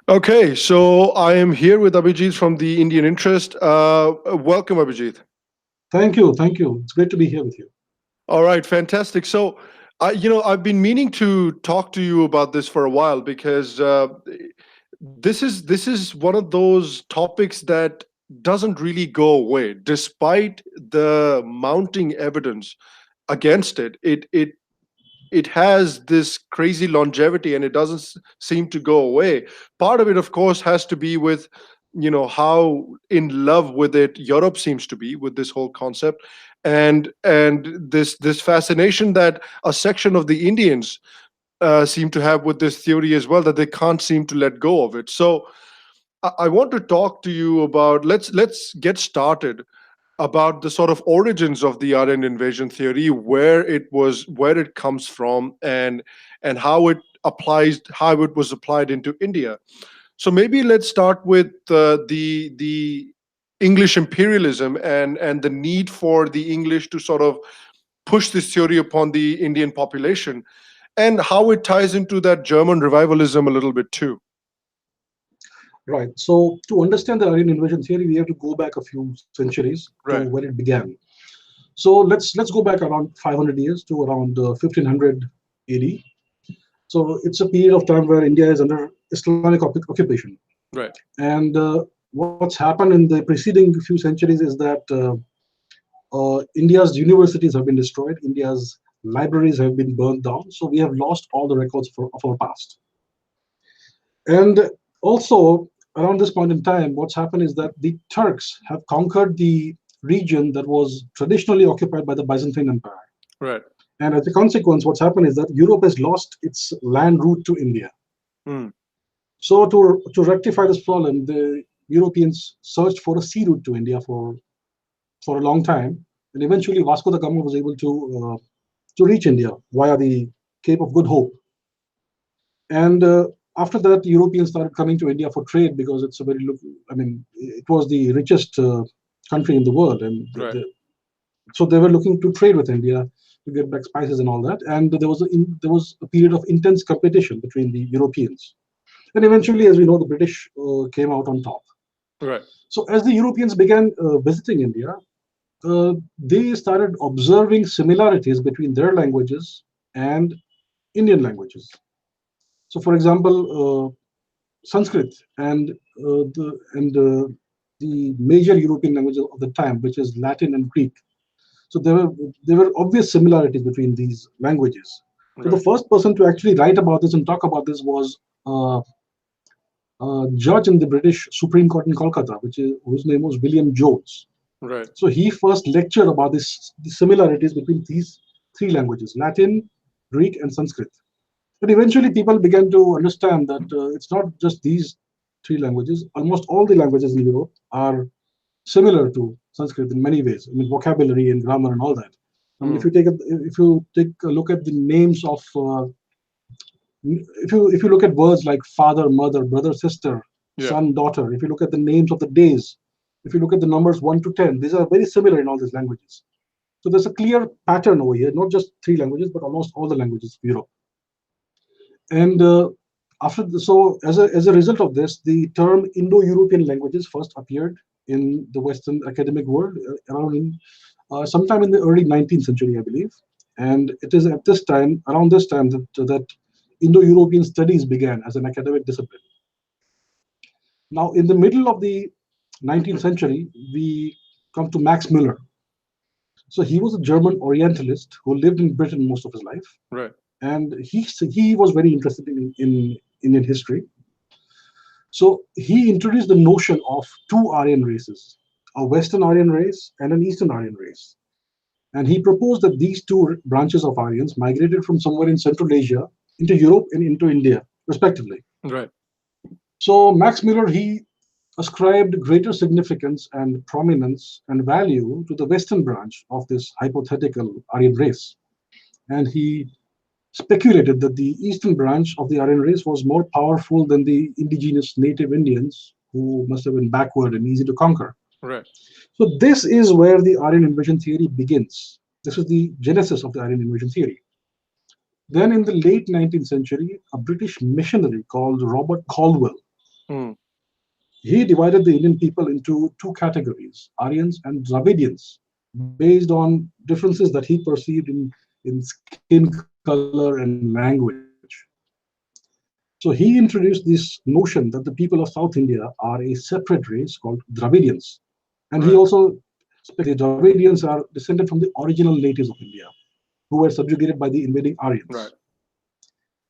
Okay, so I am here with Abhijit from the Indian Interest. Welcome, Abhijit. Thank you. Thank you. It's great to be here with you. All right, fantastic. So, I've been meaning to talk to you about this for a while because this is one of those topics that doesn't really go away, despite the mounting evidence against it. It has this crazy longevity and it doesn't seem to go away. Part of it, of course, has to be with how in love with it Europe seems to be with this whole concept, and this fascination that a section of the Indians seem to have with this theory as well, that they can't seem to let go of it. So I want to talk to you about, let's get started about the sort of origins of the Aryan invasion theory, where it comes from, and how it was applied into India. So maybe let's start with the English imperialism and the need for the English to sort of push this theory upon the Indian population, and how it ties into that German revivalism a little bit too. Right. So to understand the Aryan invasion theory, we have to go back a few centuries to Right. when it began. So let's go back around 500 years to around 1500 AD. So it's a period of time where India is under Islamic occupation. Right. And what's happened in the preceding few centuries is that India's universities have been destroyed. India's libraries have been burned down. So we have lost all the records of our past. And also, around this point in time, what's happened is that the Turks have conquered the region that was traditionally occupied by the Byzantine Empire. Right. And as a consequence, what's happened is that Europe has lost its land route to India. Mm. So to rectify this problem, the Europeans searched for a sea route to India for a long time, and eventually Vasco da Gama was able to reach India via the Cape of Good Hope. And after that, Europeans started coming to India for trade because it's a I mean, it was the richest country in the world, and Right. so they were looking to trade with India to get back spices and all that. And there was a period of intense competition between the Europeans, and eventually, as we know, the British came out on top. Right. So as the Europeans began visiting India, they started observing similarities between their languages and Indian languages. So, for example, Sanskrit and the major European languages of the time, which is Latin and Greek. So there were obvious similarities between these languages. So the Right. first person to actually write about this and talk about this was a judge in the British Supreme Court in Kolkata, whose name was William Jones. Right. So he first lectured about the similarities between these three languages: Latin, Greek, and Sanskrit. But eventually, people began to understand that it's not just these three languages. Almost all the languages in Europe are similar to Sanskrit in many ways. I mean, vocabulary and grammar and all that. I mean, Mm. if you take a look at the names of if you look at words like father, mother, brother, sister, Yeah. son, daughter, if you look at the names of the days, if you look at the numbers 1 to 10, these are very similar in all these languages. So there's a clear pattern over here, not just three languages, but almost all the languages of Europe. And so as a result of this, the term Indo-European languages first appeared in the Western academic world sometime in the early 19th century, I believe. And it is at this time, around this time, that Indo-European studies began as an academic discipline. Now, in the middle of the 19th century, we come to Max Müller. So he was a German Orientalist who lived in Britain most of his life, Right. and he was very interested in Indian history. So he introduced the notion of two Aryan races, a Western Aryan race and an Eastern Aryan race. And he proposed that these two branches of Aryans migrated from somewhere in Central Asia into Europe and into India, respectively. Right. So Max Müller, he ascribed greater significance and prominence and value to the Western branch of this hypothetical Aryan race. And he speculated that the eastern branch of the Aryan race was more powerful than the indigenous native Indians, who must have been backward and easy to conquer. Right. So this is where the Aryan invasion theory begins. This is the genesis of the Aryan invasion theory. Then in the late 19th century, a British missionary called Robert Caldwell, Mm. He divided the Indian people into two categories, Aryans and Dravidians, based on differences that he perceived in skin color and language. So he introduced this notion that the people of South India are a separate race called Dravidians. And he also Right. speculated that the Dravidians are descended from the original natives of India, who were subjugated by the invading Aryans. Right.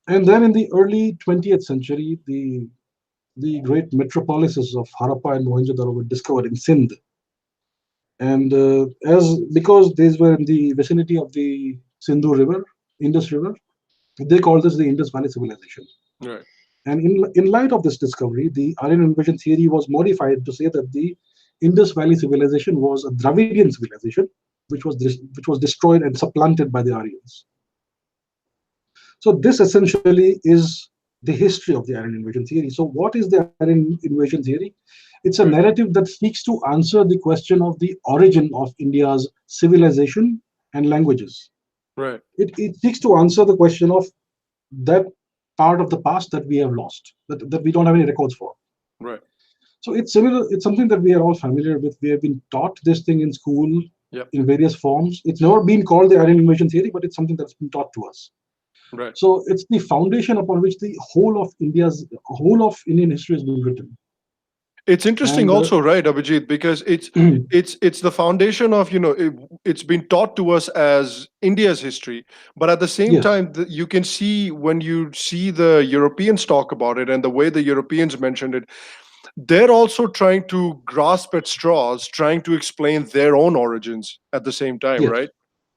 And then in the early 20th century, the great metropolises of Harappa and Mohenjo-daro were discovered in Sindh. And as because these were in the vicinity of the Sindhu River, Indus River, they called this the Indus Valley Civilization. Right. And in light of this discovery, the Aryan invasion theory was modified to say that the Indus Valley civilization was a Dravidian civilization, which was destroyed and supplanted by the Aryans. So this essentially is the history of the Aryan invasion theory. So what is the Aryan invasion theory? It's a Right. narrative that seeks to answer the question of the origin of India's civilization and languages. Right. It seeks to answer the question of that part of the past that we have lost, that we don't have any records for. Right. So it's similar, it's something that we are all familiar with. We have been taught this thing in school Yep. in various forms. It's never been called the Aryan invasion theory, but it's something that's been taught to us. Right. So it's the foundation upon which the whole of Indian history has been written. It's interesting And also, right, Abhijit, because it's the foundation of, it's been taught to us as India's history, but at the same yes, time, you can see when you see the Europeans talk about it and the way the Europeans mentioned it, they're also trying to grasp at straws, trying to explain their own origins at the same time, yes, right?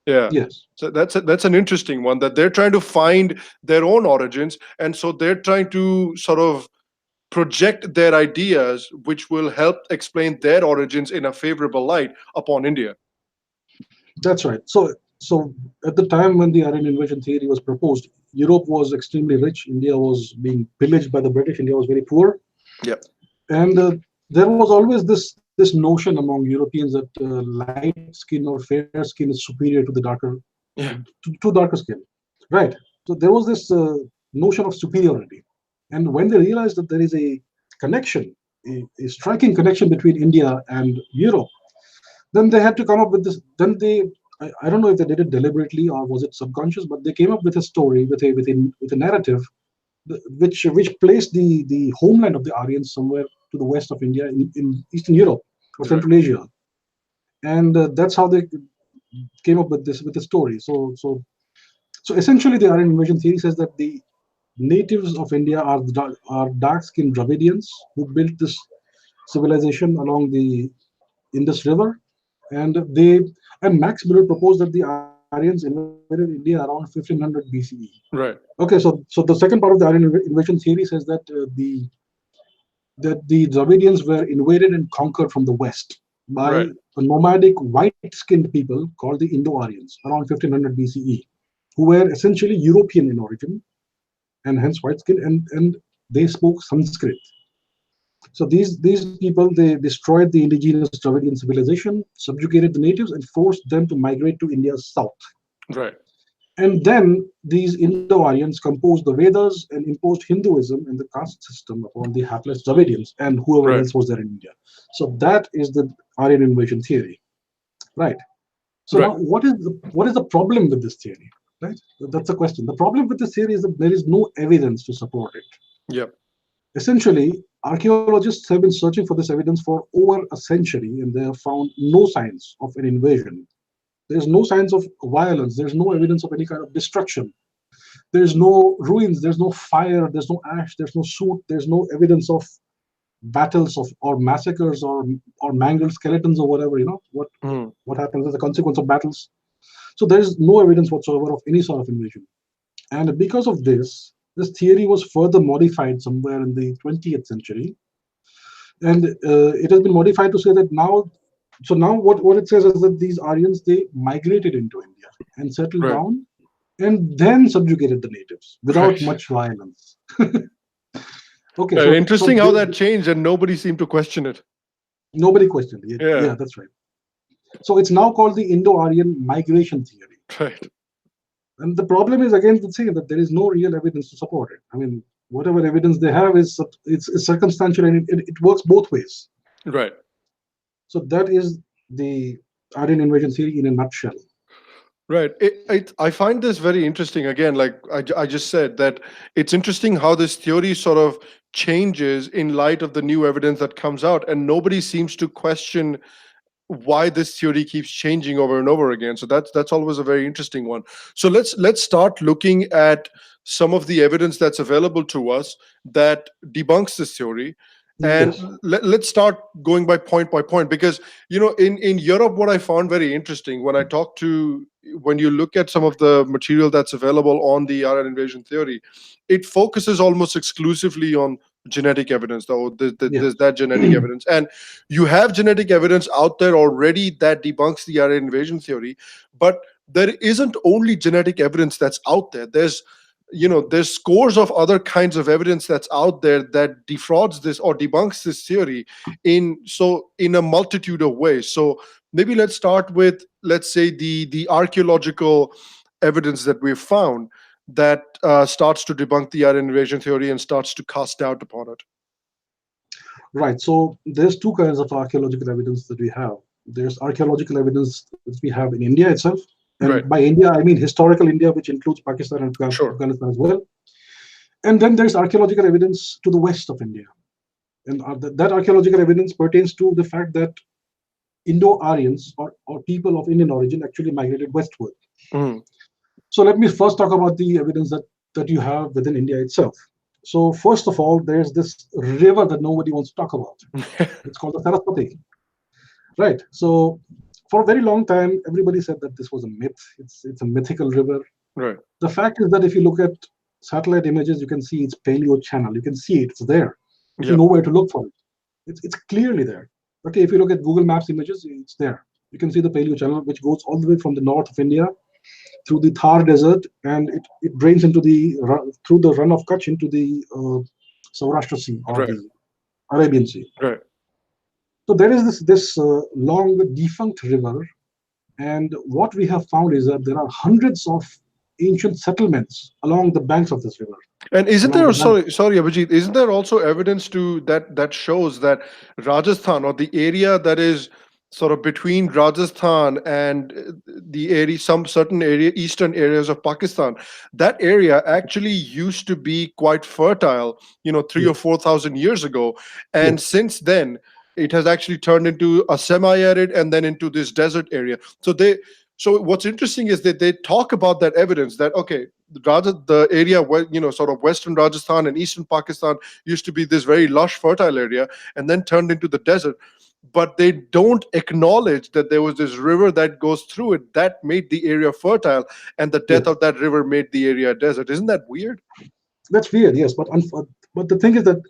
Yeah. yes, So that's an interesting one, that they're trying to find their own origins, and so they're trying to sort of project their ideas, which will help explain their origins in a favorable light upon India. that's right. So at the time when the Aryan invasion theory was proposed, Europe was extremely rich. India was being pillaged by the British. India was very poor, Yep. and there was always this notion among Europeans that light skin or fair skin is superior to the Yeah. darker skin, right? So there was this notion of superiority, and when they realized that there is a connection, a striking connection between India and Europe, then they had to come up with this. Then I don't know if they did it deliberately or was it subconscious, but they came up with a story with a narrative which placed the homeland of the Aryans somewhere to the west of India in Eastern Europe or Right. Central Asia, and that's how they came up with the story. So essentially, the Aryan invasion theory says that the natives of India are dark-skinned Dravidians who built this civilization along the Indus River, and they and Max Muller proposed that the Aryans invaded India around 1500 BCE. Right. Okay, so the second part of the Aryan invasion theory says that the Dravidians were invaded and conquered from the west by Right. a nomadic white-skinned people called the Indo-Aryans around 1500 BCE, who were essentially European in origin and hence white-skinned, and they spoke Sanskrit. So these people, they destroyed the indigenous Dravidian civilization, subjugated the natives, and forced them to migrate to India's south. Right. And then these Indo-Aryans composed the Vedas and imposed Hinduism and the caste system upon the hapless Dravidians and whoever Right. else was there in India. So that is the Aryan invasion theory, right? So Right. now, what is the problem with this theory, right? That's the question. The problem with this theory is that there is no evidence to support it. Yep. Essentially, archaeologists have been searching for this evidence for over a century, and they have found no signs of an invasion. There's no signs of violence. There's no evidence of any kind of destruction. There's no ruins. There's no fire. There's no ash. There's no soot. There's no evidence of battles of or massacres or mangled skeletons or whatever. Mm. What happens as a consequence of battles. So there's no evidence whatsoever of any sort of invasion. And because of this theory was further modified somewhere in the 20th century, and it has been modified to say that now. So now what it says is that these Aryans, they migrated into India and settled Right. down and then subjugated the natives without Right. much violence. Okay, so Interesting how that changed, and nobody seemed to question it. nobody questioned it. Yeah, Yeah. that's right. So it's now called the Indo-Aryan migration theory. Right. And the problem is again with saying that there is no real evidence to support it. I mean, whatever evidence they have is it's circumstantial, and it works both ways. Right. So that is the Aryan invasion theory in a nutshell. Right. I find this very interesting. Again, like I just said, that it's interesting how this theory sort of changes in light of the new evidence that comes out, and nobody seems to question why this theory keeps changing over and over again. So that's always a very interesting one. So let's start looking at some of the evidence that's available to us that debunks this theory. And Yes. let's start going by point, because in Europe, what I found very interesting when you look at some of the material that's available on the Aryan invasion theory, it focuses almost exclusively on genetic evidence, though Yes. there's that genetic evidence. And you have genetic evidence out there already that debunks the Aryan invasion theory, but there isn't only genetic evidence that's out there. There's scores of other kinds of evidence that's out there that defrauds this or debunks this theory in a multitude of ways. So maybe let's start with, let's say, the archaeological evidence that we've found that starts to debunk the Aryan invasion theory and starts to cast doubt upon it. Right. So there's two kinds of archaeological evidence that we have. There's archaeological evidence that we have in India itself. And Right. by India, I mean historical India, which includes Pakistan and Sure. Afghanistan as well. And then there's archaeological evidence to the west of India. And that archaeological evidence pertains to the fact that Indo-Aryans or people of Indian origin actually migrated westward. Mhm. So let me first talk about the evidence that you have within India itself. So first of all, there's this river that nobody wants to talk about. It's called the Saraswati. Right. So for a very long time, everybody said that this was a myth. It's a mythical river. Right. The fact is that if you look at satellite images, you can see its paleo channel. You can see it. It's there. If you Yeah. know where to look for it, it's clearly there. Okay. If you look at Google Maps images, it's there. You can see the paleo channel, which goes all the way from the north of India through the Thar Desert, and it drains into through the run of Kutch into the Saurashtra Sea or Right. the Arabian Sea. Right. So there is this long defunct river, and what we have found is that there are hundreds of ancient settlements along the banks of this river. And isn't Along there, the bank, sorry, Abhijit, isn't there also evidence to that shows that Rajasthan, or the area that is sort of between Rajasthan and the area, some certain area, eastern areas of Pakistan, that area actually used to be quite fertile, 3 or yes, 4,000 years ago. And yes, since then, it has actually turned into a semi-arid and then into this desert area. So what's interesting is that they talk about that evidence that, okay, rather the area where, sort of western Rajasthan and eastern Pakistan used to be this very lush, fertile area and then turned into the desert. But they don't acknowledge that there was this river that goes through it that made the area fertile, and the death yes. of that river made the area a desert. Isn't that weird? That's weird, yes. But the thing is that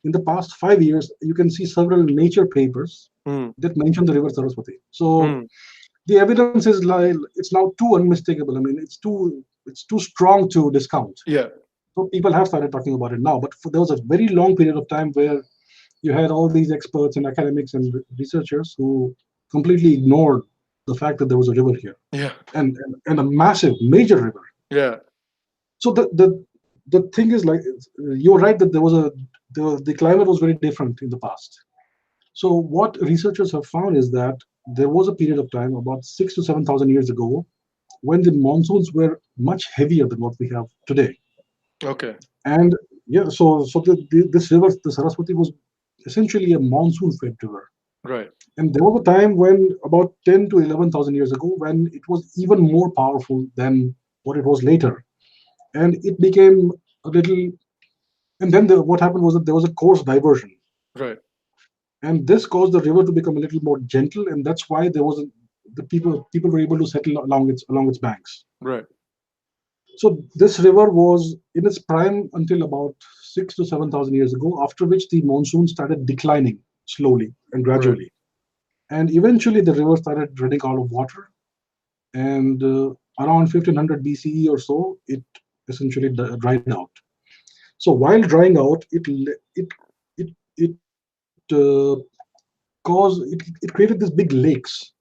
in the past 5 years, you can see several nature papers Mm, that mention the river Saraswati. So mm, the evidence is like it's now too unmistakable. I mean, it's too strong to discount. yeah, So people have started talking about it now. But there was a very long period of time where you had all these experts and academics and researchers who completely ignored the fact that there was a river here, yeah, and a massive, major river. yeah, So the thing is, like, you're right that the climate was very different in the past. So what researchers have found is that there was a period of time about 6 to 7 thousand years ago when the monsoons were much heavier than what we have today. okay, And yeah, so this river, the Saraswati, was essentially a monsoon-fed river. right, And there was a time when about 10 to 11,000 years ago when it was even more powerful than what it was later. And it became a little, and then what happened was that there was a course diversion. right, And this caused the river to become a little more gentle, and that's why there was the people were able to settle along its banks. right, So this river was in its prime until about 6 to 7 thousand years ago, after which the monsoon started declining slowly and right. gradually. And eventually the river started running out of water. And around 1500 BCE or so, it essentially dried out. So while drying out, it it created these big lakes.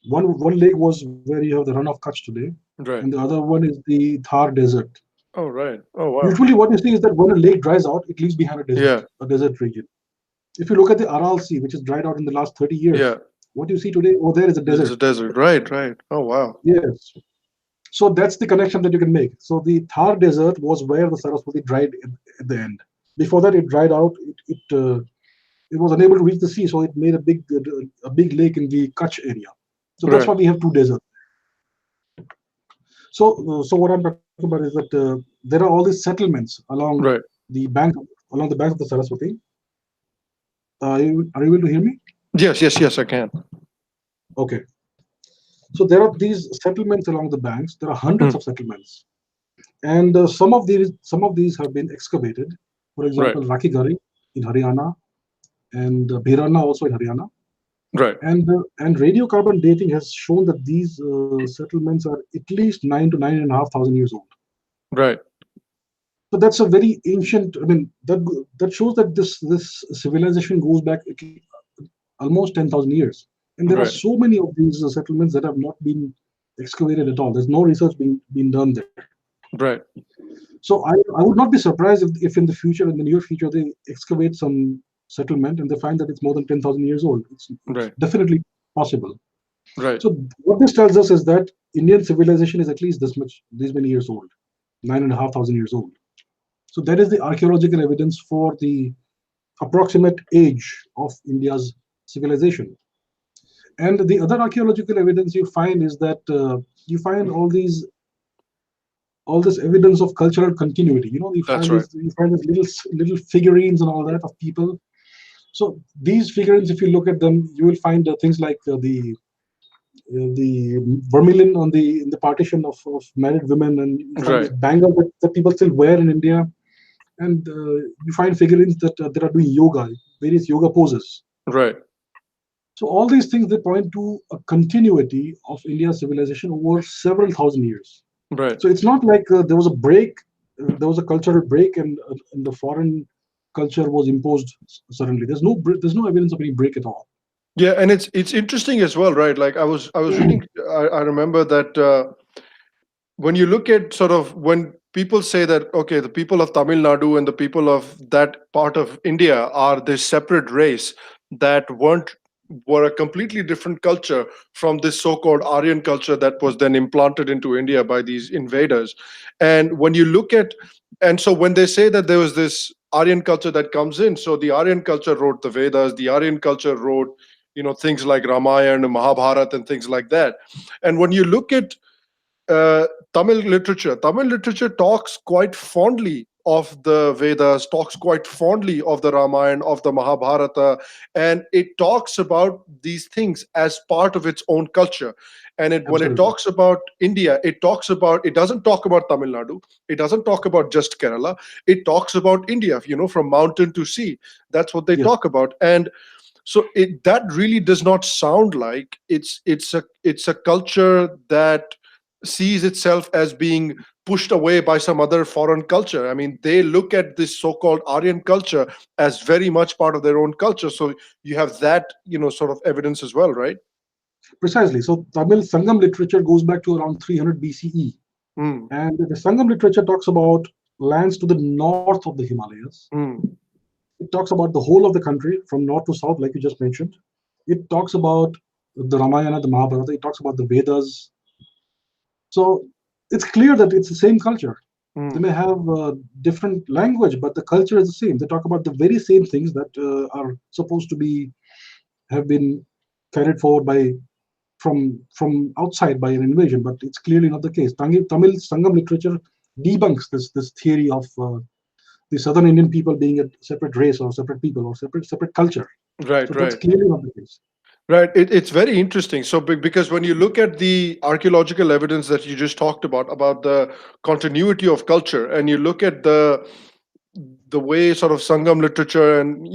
One lake was where you have the run of Kutch today, and Right. the other one is the Thar Desert. Oh, right. Oh, wow. Usually, what you see is that when a lake dries out, it leaves behind Yeah. a desert region. If you look at the Aral Sea, which has dried out in the last 30 Yeah. years, what you see today, oh, there is a There's desert. a desert. Right. Right. Oh, wow. Yes. So that's the connection that you can make. So the Thar Desert was where the Saraswati dried at the end. Before that, it dried out. It was unable to reach the sea, so it made a big lake in the Kutch area. So that's Right. why we have two deserts. So what I'm talking about is that there are all these settlements Right. along the banks of the Saraswati. Are you able to hear me? Yes. Yes. Yes. I can. Okay. So there are these settlements along the banks. There are hundreds Hmm. of settlements, and some of these have been excavated. For Right. example, Rakhi in Haryana and Bhirana also in Haryana. Right. And radiocarbon dating has shown that these settlements are at least 9 to 9.5 thousand years old. Right. So that's a very ancient. I mean, that shows that this civilization goes back almost 10,000 years. And there are Right. so many of these settlements that have not been excavated at all. There's no research being done there. Right. So I would not be surprised if in the future, in the near future, they excavate some settlement and they find that it's more than 10,000 years old. It's Right. definitely possible. Right. So what this tells us is that Indian civilization is at least these many years old, 9.5 thousand years old. So that is the archaeological evidence for the approximate age of India's civilization. And the other archaeological evidence you find is that you find all this evidence of cultural continuity. You know, That's right. you find these little figurines and all that of people. So these figurines, if you look at them, you will find things like the vermilion on the in the partition of married women, and you find this Right. bangle that people still wear in India, and you find figurines that are doing yoga, various yoga poses. Right. So all these things they point to a continuity of India's civilization over several thousand years. Right. So it's not like there was a break, there was a cultural break, and the foreign culture was imposed suddenly. There's no evidence of any break at all. Yeah, and it's interesting as well, right? Like I was reading. I remember that when you look at sort of when people say that okay, the people of Tamil Nadu and the people of that part of India are this separate race that were a completely different culture from this so-called Aryan culture that was then implanted into India by these invaders. And when you look at and so when they say that there was this Aryan culture that comes in, so the Aryan culture wrote the Vedas, the Aryan culture wrote things like Ramayana and Mahabharata and things like that. And when you look at uh, Tamil literature talks quite fondly of the Vedas, talks quite fondly of the Ramayana, of the Mahabharata, and it talks about these things as part of its own culture. And when it Absolutely. talks about India, it doesn't talk about Tamil Nadu, it doesn't talk about just Kerala, it talks about India, from mountain to sea. That's what they Yes, talk about. And so that really does not sound like it's a culture that sees itself as being pushed away by some other foreign culture. I mean, they look at this so-called Aryan culture as very much part of their own culture. So you have that, sort of evidence as well, right? precisely. So Tamil Sangam literature goes back to around 300 BCE, Mm, and the Sangam literature talks about lands to the north of the Himalayas. mm, It talks about the whole of the country from north to south, like you just mentioned. It talks about the Ramayana, the Mahabharata. It talks about the Vedas. So it's clear that it's the same culture. They mm. may have different language, but the culture is the same. They talk about the very same things that are supposed to be have been carried forward by from outside by an invasion, but it's clearly not the case. Tamil Sangam literature debunks this theory of the southern Indian people being a separate race or separate people or separate culture. So Right, that's right. clearly not the case. Right. It's very interesting. So, because when you look at the archaeological evidence that you just talked about the continuity of culture, and you look at the way sort of Sangam literature and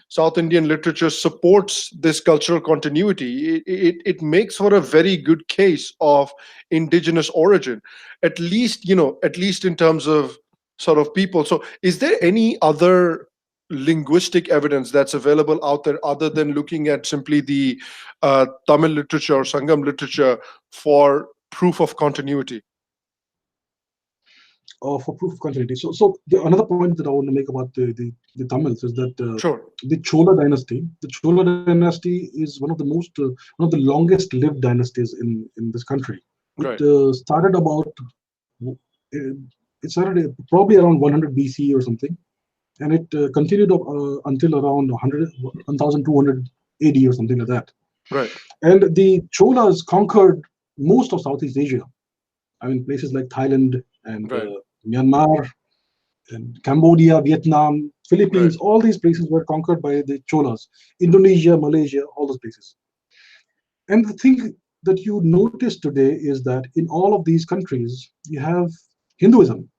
South Indian literature supports this cultural continuity, it makes for a very good case of indigenous origin, at least in terms of sort of people. So, is there any other linguistic evidence that's available out there other than looking at simply the Tamil literature or Sangam literature for proof of continuity? for proof of continuity. Another point that I want to make about the Tamils is that Sure. the Chola dynasty. The Chola dynasty is one of the longest lived dynasties in this country. It Right. started about it started probably around 100 BC or something, and it continued until around 100, 1200 AD or something like that. Right. And the Cholas conquered most of Southeast Asia. I mean, places like Thailand and Right. Myanmar and Cambodia, Vietnam, Right. Philippines, all these places were conquered by the Cholas. Indonesia, Malaysia, all those places. And the thing that you notice today is that in all of these countries, you have Hinduism,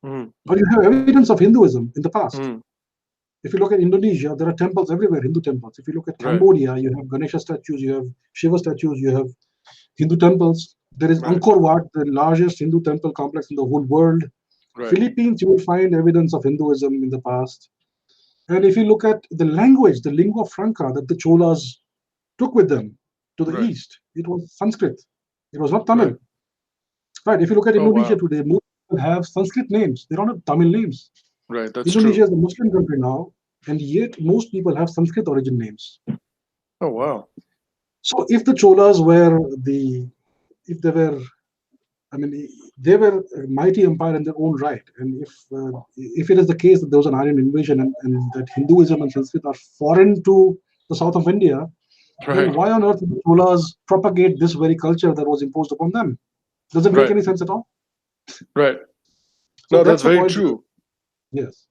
Mm-hmm. or you have evidence of Hinduism in the past. Mm-hmm. If you look at Indonesia, there are temples everywhere, Hindu temples. If you look at Right. Cambodia, you have Ganesha statues, you have Shiva statues, you have Hindu temples. There is Right. Angkor Wat, the largest Hindu temple complex in the whole world. Right. Philippines, you will find evidence of Hinduism in the past. And if you look at the language, the lingua franca that the Cholas took with them to the Right. east, it was Sanskrit. It was not Right. Tamil. Right. If you look at Oh Indonesia wow. today, most people have Sanskrit names. They don't have Tamil names. Right. That's true. Indonesia is a Muslim country now, and yet most people have Sanskrit origin names. Oh wow. So if the Cholas were if they were, I mean, they were a mighty empire in their own right. And if it is the case that there was an Aryan invasion and that Hinduism and Sanskrit are foreign to the south of India, then Right. why on earth did the Cholas propagate this very culture that was imposed upon them? Does it make Right. any sense at all? Right. So No, that's that's the very point. true. Yes.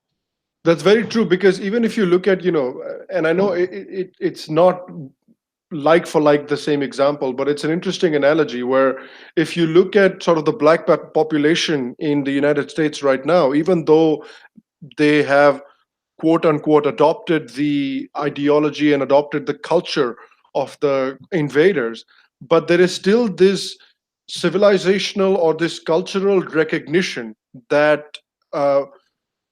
That's very true, because even if you look at, and I know it's not like for like the same example, but it's an interesting analogy where if you look at sort of the black population in the United States right now, even though they have quote unquote adopted the ideology and adopted the culture of the invaders, but there is still this civilizational or this cultural recognition that uh,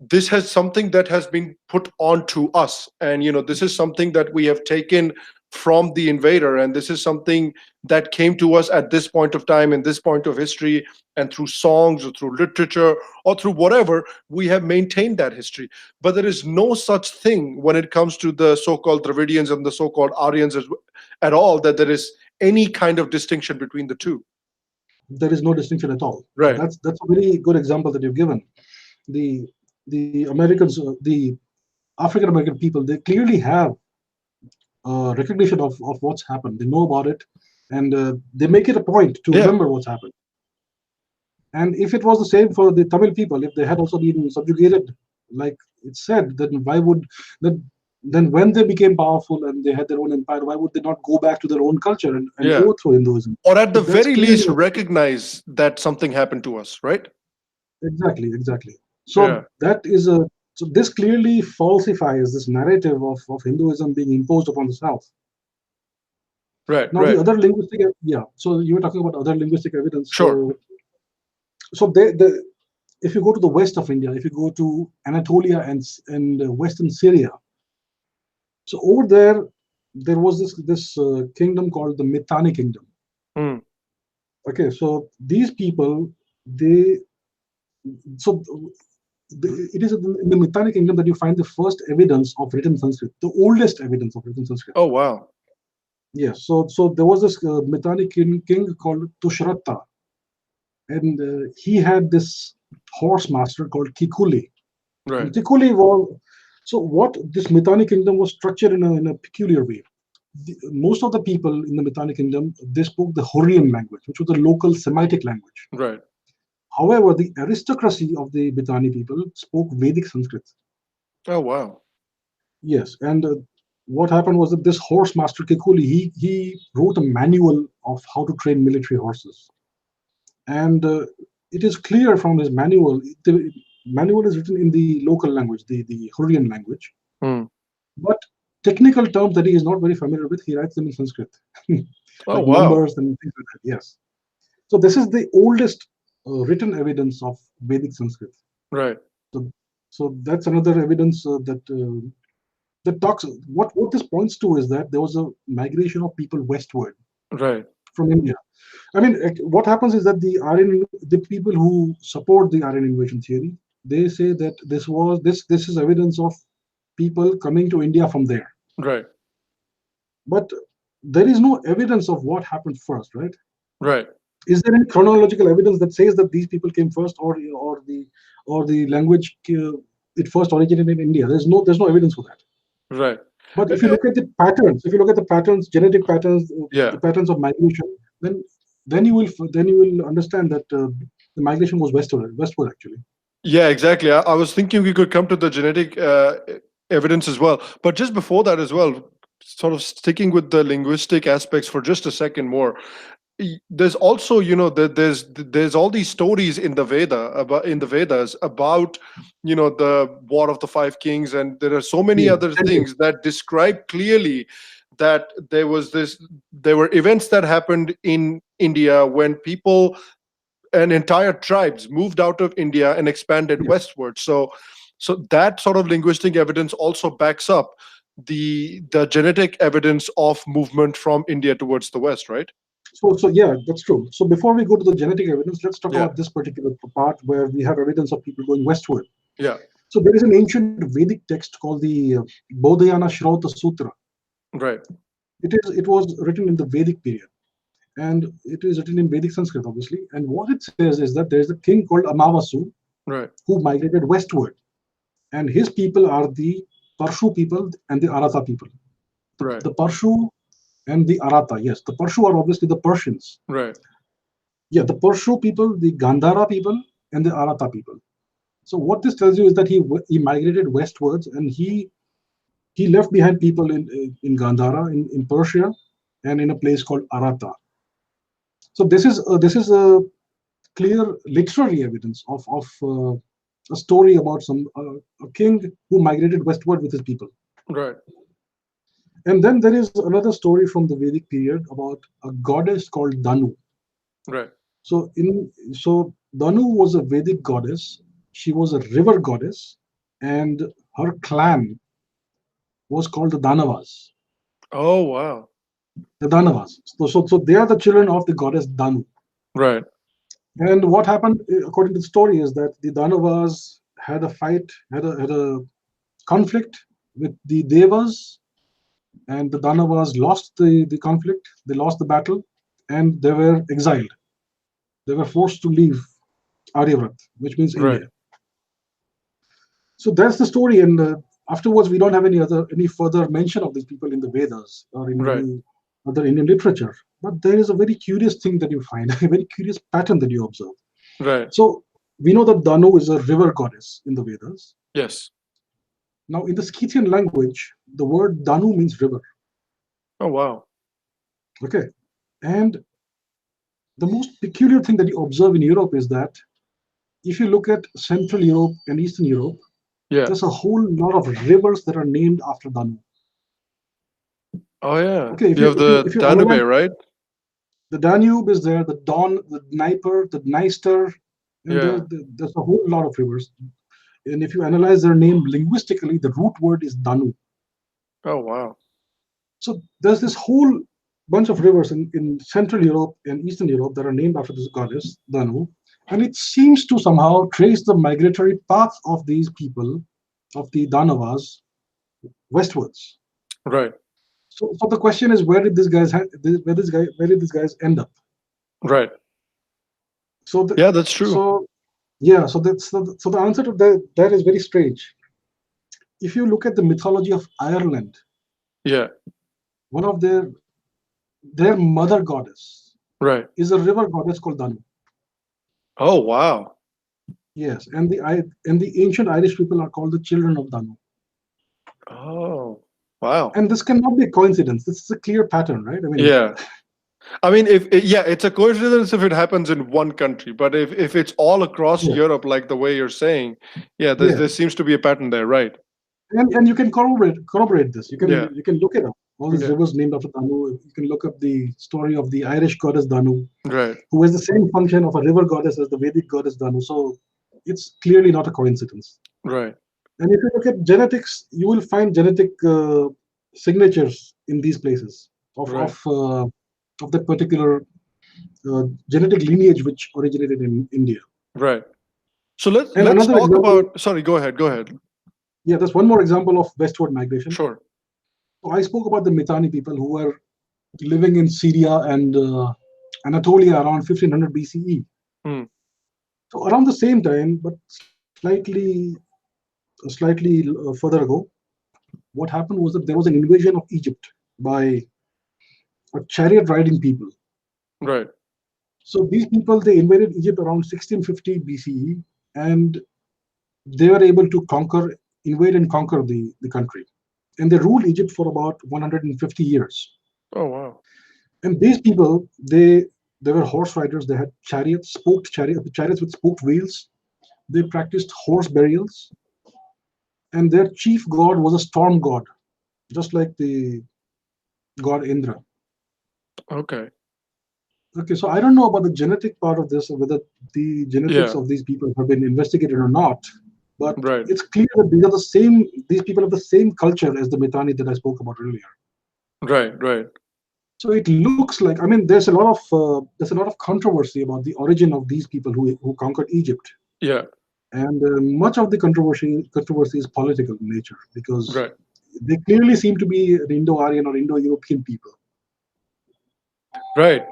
this has something that has been put onto us, and this is something that we have taken from the invader, and this is something that came to us at this point of time in this point of history, and through songs or through literature or through whatever, we have maintained that history. But there is no such thing when it comes to the so-called Dravidians and the so-called Aryans at all, that there is any kind of distinction between the two. There is no distinction at all. Right. That's a very good example that you've given. The the Americans, the African American people, they clearly have recognition of what's happened. They know about it, and they make it a point to Yeah. remember what's happened. And if it was the same for the Tamil people, if they had also been subjugated, like it said, then why would that? Then when they became powerful and they had their own empire, why would they not go back to their own culture and Yeah. overthrow Hinduism? Or at So the that's very least clearly recognize that something happened to us, right? exactly. Yeah. So that is a so this clearly falsifies this narrative of Hinduism being imposed upon the South. Right. Now the Right. other linguistic, yeah. So you were talking about other linguistic evidence. Sure. So if you go to the west of India, if you go to Anatolia and western Syria, so over there was this kingdom called the Mitanni Kingdom. Mm. Okay, so these people they so it is in the Mitanni Kingdom that you find the first evidence of written Sanskrit, the oldest evidence of written Sanskrit. Oh wow. Yes, so there was this Mitanni king called Tushratta, and he had this horse master called Kikuli. Right. And Kikuli was so what this Mitanni kingdom was structured in a peculiar way. Most of the people in the Mitanni kingdom, they spoke the Hurrian language, which was the local Semitic language. Right. However, the aristocracy of the Mitanni people spoke Vedic Sanskrit. Oh wow. Yes, and what happened was that this horse master Kikuli, he wrote a manual of how to train military horses, and it is clear from his manual. The manual is written in the local language, the Hurrian language, Mm. but technical terms that he is not very familiar with, he writes them in Sanskrit, Oh like wow. numbers and things like that. Yes, so this is the oldest written evidence of Vedic Sanskrit. Right. So, so that's another evidence that talks. What this points to is that there was a migration of people westward. Right. from India. I mean, what happens is that the people who support the Aryan invasion theory, they say that this is evidence of people coming to India from there. Right. But there is no evidence of what happened first, right? Right. Is there any chronological evidence that says that these people came first, or the language it first originated in India? There's no evidence for that. Right. But if you look at the patterns, genetic patterns, Yeah. the patterns of migration, then you will understand that the migration was westward actually. Yeah, exactly. I was thinking we could come to the genetic evidence as well. But just before that as well, sort of sticking with the linguistic aspects for just a second more. There's also, there's all these stories in the Vedas about, the War of the Five Kings, and there are so many Yeah, other things that describe clearly that there were events that happened in India when people and entire tribes moved out of India and expanded yeah. westward. So that sort of linguistic evidence also backs up the genetic evidence of movement from India towards the west, right? So yeah, that's true. So before we go to the genetic evidence, let's talk Yeah, about this particular part where we have evidence of people going westward. yeah, So there is an ancient Vedic text called the Bodhayana Shrauta Sutra. right, It was written in the Vedic period, and it is written in Vedic Sanskrit, obviously. And what it says is that there is a king called Amavasu right, who migrated westward, and his people are the Parshu people and the Aratha people. right, The Parshu and the Aratha, yes, the Parshu are obviously the Persians. right, Yeah, the Parshu people, the Gandhara people, and the Aratha people. So what this tells you is that he migrated westwards, and he left behind people in Gandhara, in Persia, and in a place called Aratha. So this is a clear literary evidence of a story about a king who migrated westward with his people. right, And then there is another story from the Vedic period about a goddess called Danu. right. So Danu was a Vedic goddess. She was a river goddess, and her clan was called the Danavas. Oh, wow. The Danavas. So they are the children of the goddess Danu. Right, And what happened, according to the story, is that the Danavas had a fight, had a conflict with the Devas, and the Danavas lost the conflict. They lost the battle, and they were exiled. They were forced to leave Aryavrat, which means right, India. So that's the story. And afterwards, we don't have any further mention of these people in the Vedas or in right, any other Indian literature. But there is a very curious thing that you find, a very curious pattern that you observe. right. So we know that Danu is a river goddess in the Vedas. Yes. Now, in the Scythian language, the word Danu means river. Oh, wow. Okay. And the most peculiar thing that you observe in Europe is that if you look at Central Europe and Eastern Europe, Yeah. there's a whole lot of rivers that are named after Danu. Oh, yeah. Okay, You have the if you Danube, analyze, right? the Danube is there, the Don, the Dnieper, the Dniester, and Yeah. there's a whole lot of rivers. And if you analyze their name linguistically, the root word is Danu. Oh, wow. So there's this whole bunch of rivers in Central Europe and Eastern Europe that are named after this goddess, Danu. And it seems to somehow trace the migratory path of these people, of the Danavas, westwards. Right, So the question is, where did these guys end up? right. So the, Yeah, that's true. so yeah, so the answer to that is very strange. If you look at the mythology of Ireland, Yeah, one of their mother goddess right. is a river goddess called Danu. Oh, wow. Yes, and the ancient Irish people are called the children of Danu. Oh, wow. And this cannot be a coincidence. This is a clear pattern, right? I mean, Yeah. I mean, yeah, it's a coincidence if it happens in one country, but if it's all across yeah, Europe, like the way you're saying, yeah, yeah. there seems to be a pattern there, right? And you can corroborate this. Yeah, You can look it up. All these yeah, rivers named after Danu. You can look up the story of the Irish goddess Danu, right, who has the same function of a river goddess as the Vedic goddess Danu. So it's clearly not a coincidence. right, And if you look at genetics, you will find genetic signatures in these places of right, of that particular genetic lineage which originated in India. Right. So let's And let's another talk example, about. Sorry, go ahead. Go ahead. yeah, that's one more example of westward migration. Sure. So I spoke about the Mitanni people who were living in Syria and Anatolia around 1500 BCE. Hmm. So around the same time, but slightly further ago, what happened was that there was an invasion of Egypt by a chariot riding people. Right. So these people, they invaded Egypt around 1650 BCE, and they were able to invade and conquer the country. And they ruled Egypt for about 150 years. Oh wow. And these people, they were horse riders. They had chariots with spoked wheels. They practiced horse burials, and their chief god was a storm god, just like the god Indra. Okay. Okay, so I don't know about the genetic part of this, or whether the genetics Yeah. of these people have been investigated or not. But Right. it's clear that these are the same. These people have the same culture as the Mitanni that I spoke about earlier. Right. Right. So it looks like, I mean, there's a lot of controversy about the origin of these people who conquered Egypt, Yeah. and much of the controversy is political in nature because Right. they clearly seem to be an Indo-Aryan or Indo-European people. Right.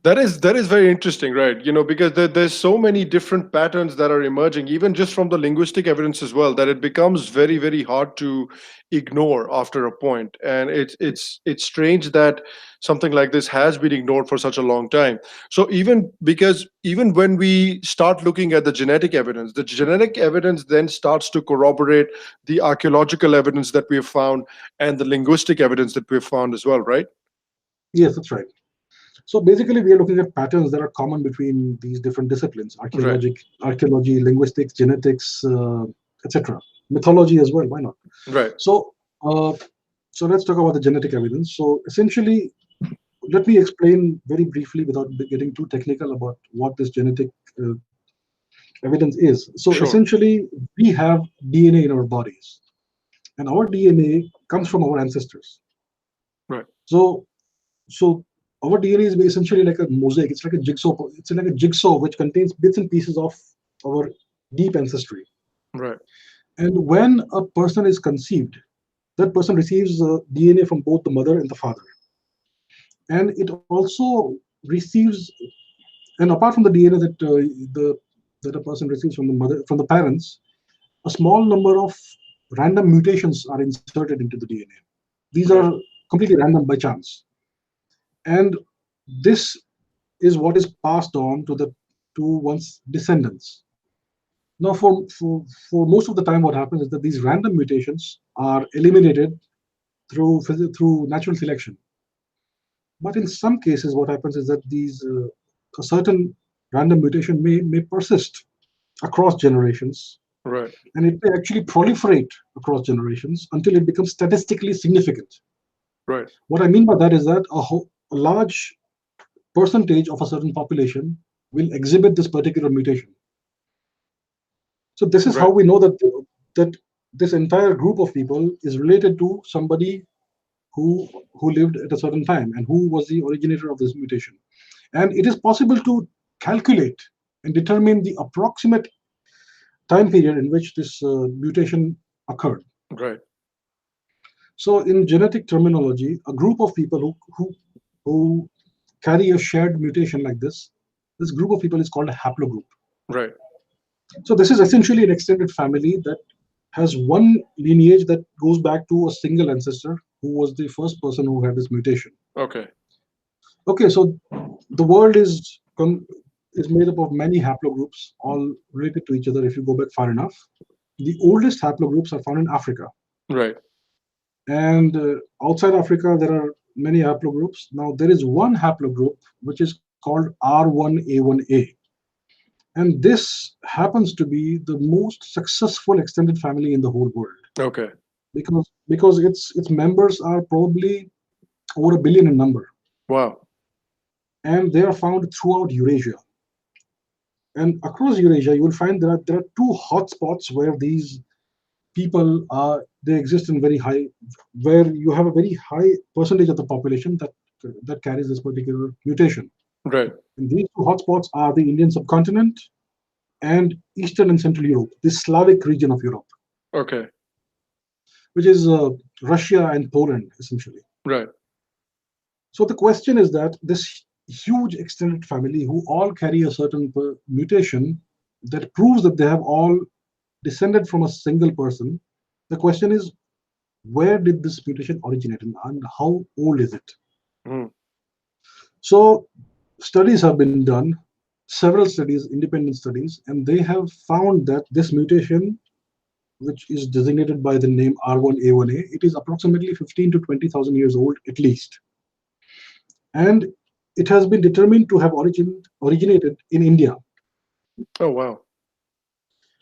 That is very interesting, right? Because there's so many different patterns that are emerging, even just from the linguistic evidence as well, that it becomes very, very hard to ignore after a point. And it's strange that something like this has been ignored for such a long time. So even when we start looking at the genetic evidence then starts to corroborate the archaeological evidence that we have found and the linguistic evidence that we have found as well, right? Yes, that's right. So basically, we are looking at patterns that are common between these different disciplines: Right. archaeology, linguistics, genetics, etc. Mythology as well. Why not? Right. So, uh, so let's talk about the genetic evidence. So essentially, let me explain very briefly without getting too technical about what this genetic uh, evidence is. So Sure. essentially, we have DNA in our bodies, and our DNA comes from our ancestors. Right. So, so our DNA is essentially like a mosaic. It's like a jigsaw. It's like a jigsaw which contains bits and pieces of our deep ancestry. Right. And when a person is conceived, that person receives DNA from both the mother and the father, and it also receives, and apart from the DNA the that a person receives from the parents, a small number of random mutations are inserted into the DNA. These are Right. completely random by chance, and this is what is passed on to one's descendants. Now, for most of the time, what happens is that these random mutations are eliminated through natural selection. But in some cases, what happens is that a certain random mutation may persist across generations, Right. and it may actually proliferate across generations until it becomes statistically significant. Right. What I mean by that is that a large percentage of a certain population will exhibit this particular mutation. So this is how Right. we know that this entire group of people is related to somebody who lived at a certain time and who was the originator of this mutation. And it is possible to calculate and determine the approximate time period in which this mutation occurred. Right. So, in genetic terminology, a group of people who carry a shared mutation like this group of people is called a haplogroup. Right. So, this is essentially an extended family that has one lineage that goes back to a single ancestor who was the first person who had this mutation. Okay. Okay, so the world is made up of many haplogroups, all related to each other. If you go back far enough, the oldest haplogroups are found in Africa, Right. and outside Africa there are many haplogroups. Now there is one haplogroup which is called R1A1A, and this happens to be the most successful extended family in the whole world Okay. because its members are probably over a billion in number, Wow. and they are found throughout Eurasia. And across Eurasia, you will find there are two hotspots where these people are they exist in very high, where you have a very high percentage of the population that that carries this particular mutation. Right. And these two hotspots are the Indian subcontinent and Eastern and Central Europe, this Slavic region of Europe, Okay. which is Russia and Poland, essentially. Right. So the question is that this huge extended family, who all carry a certain mutation that proves that they have all descended from a single person, the question is, where did this mutation originate and how old is it? Hmm. So studies have been done, several studies, independent studies, and they have found that this mutation, which is designated by the name R1A1A, it is approximately 15 to 20,000 years old at least. And it has been determined to have originated in India. Oh, wow.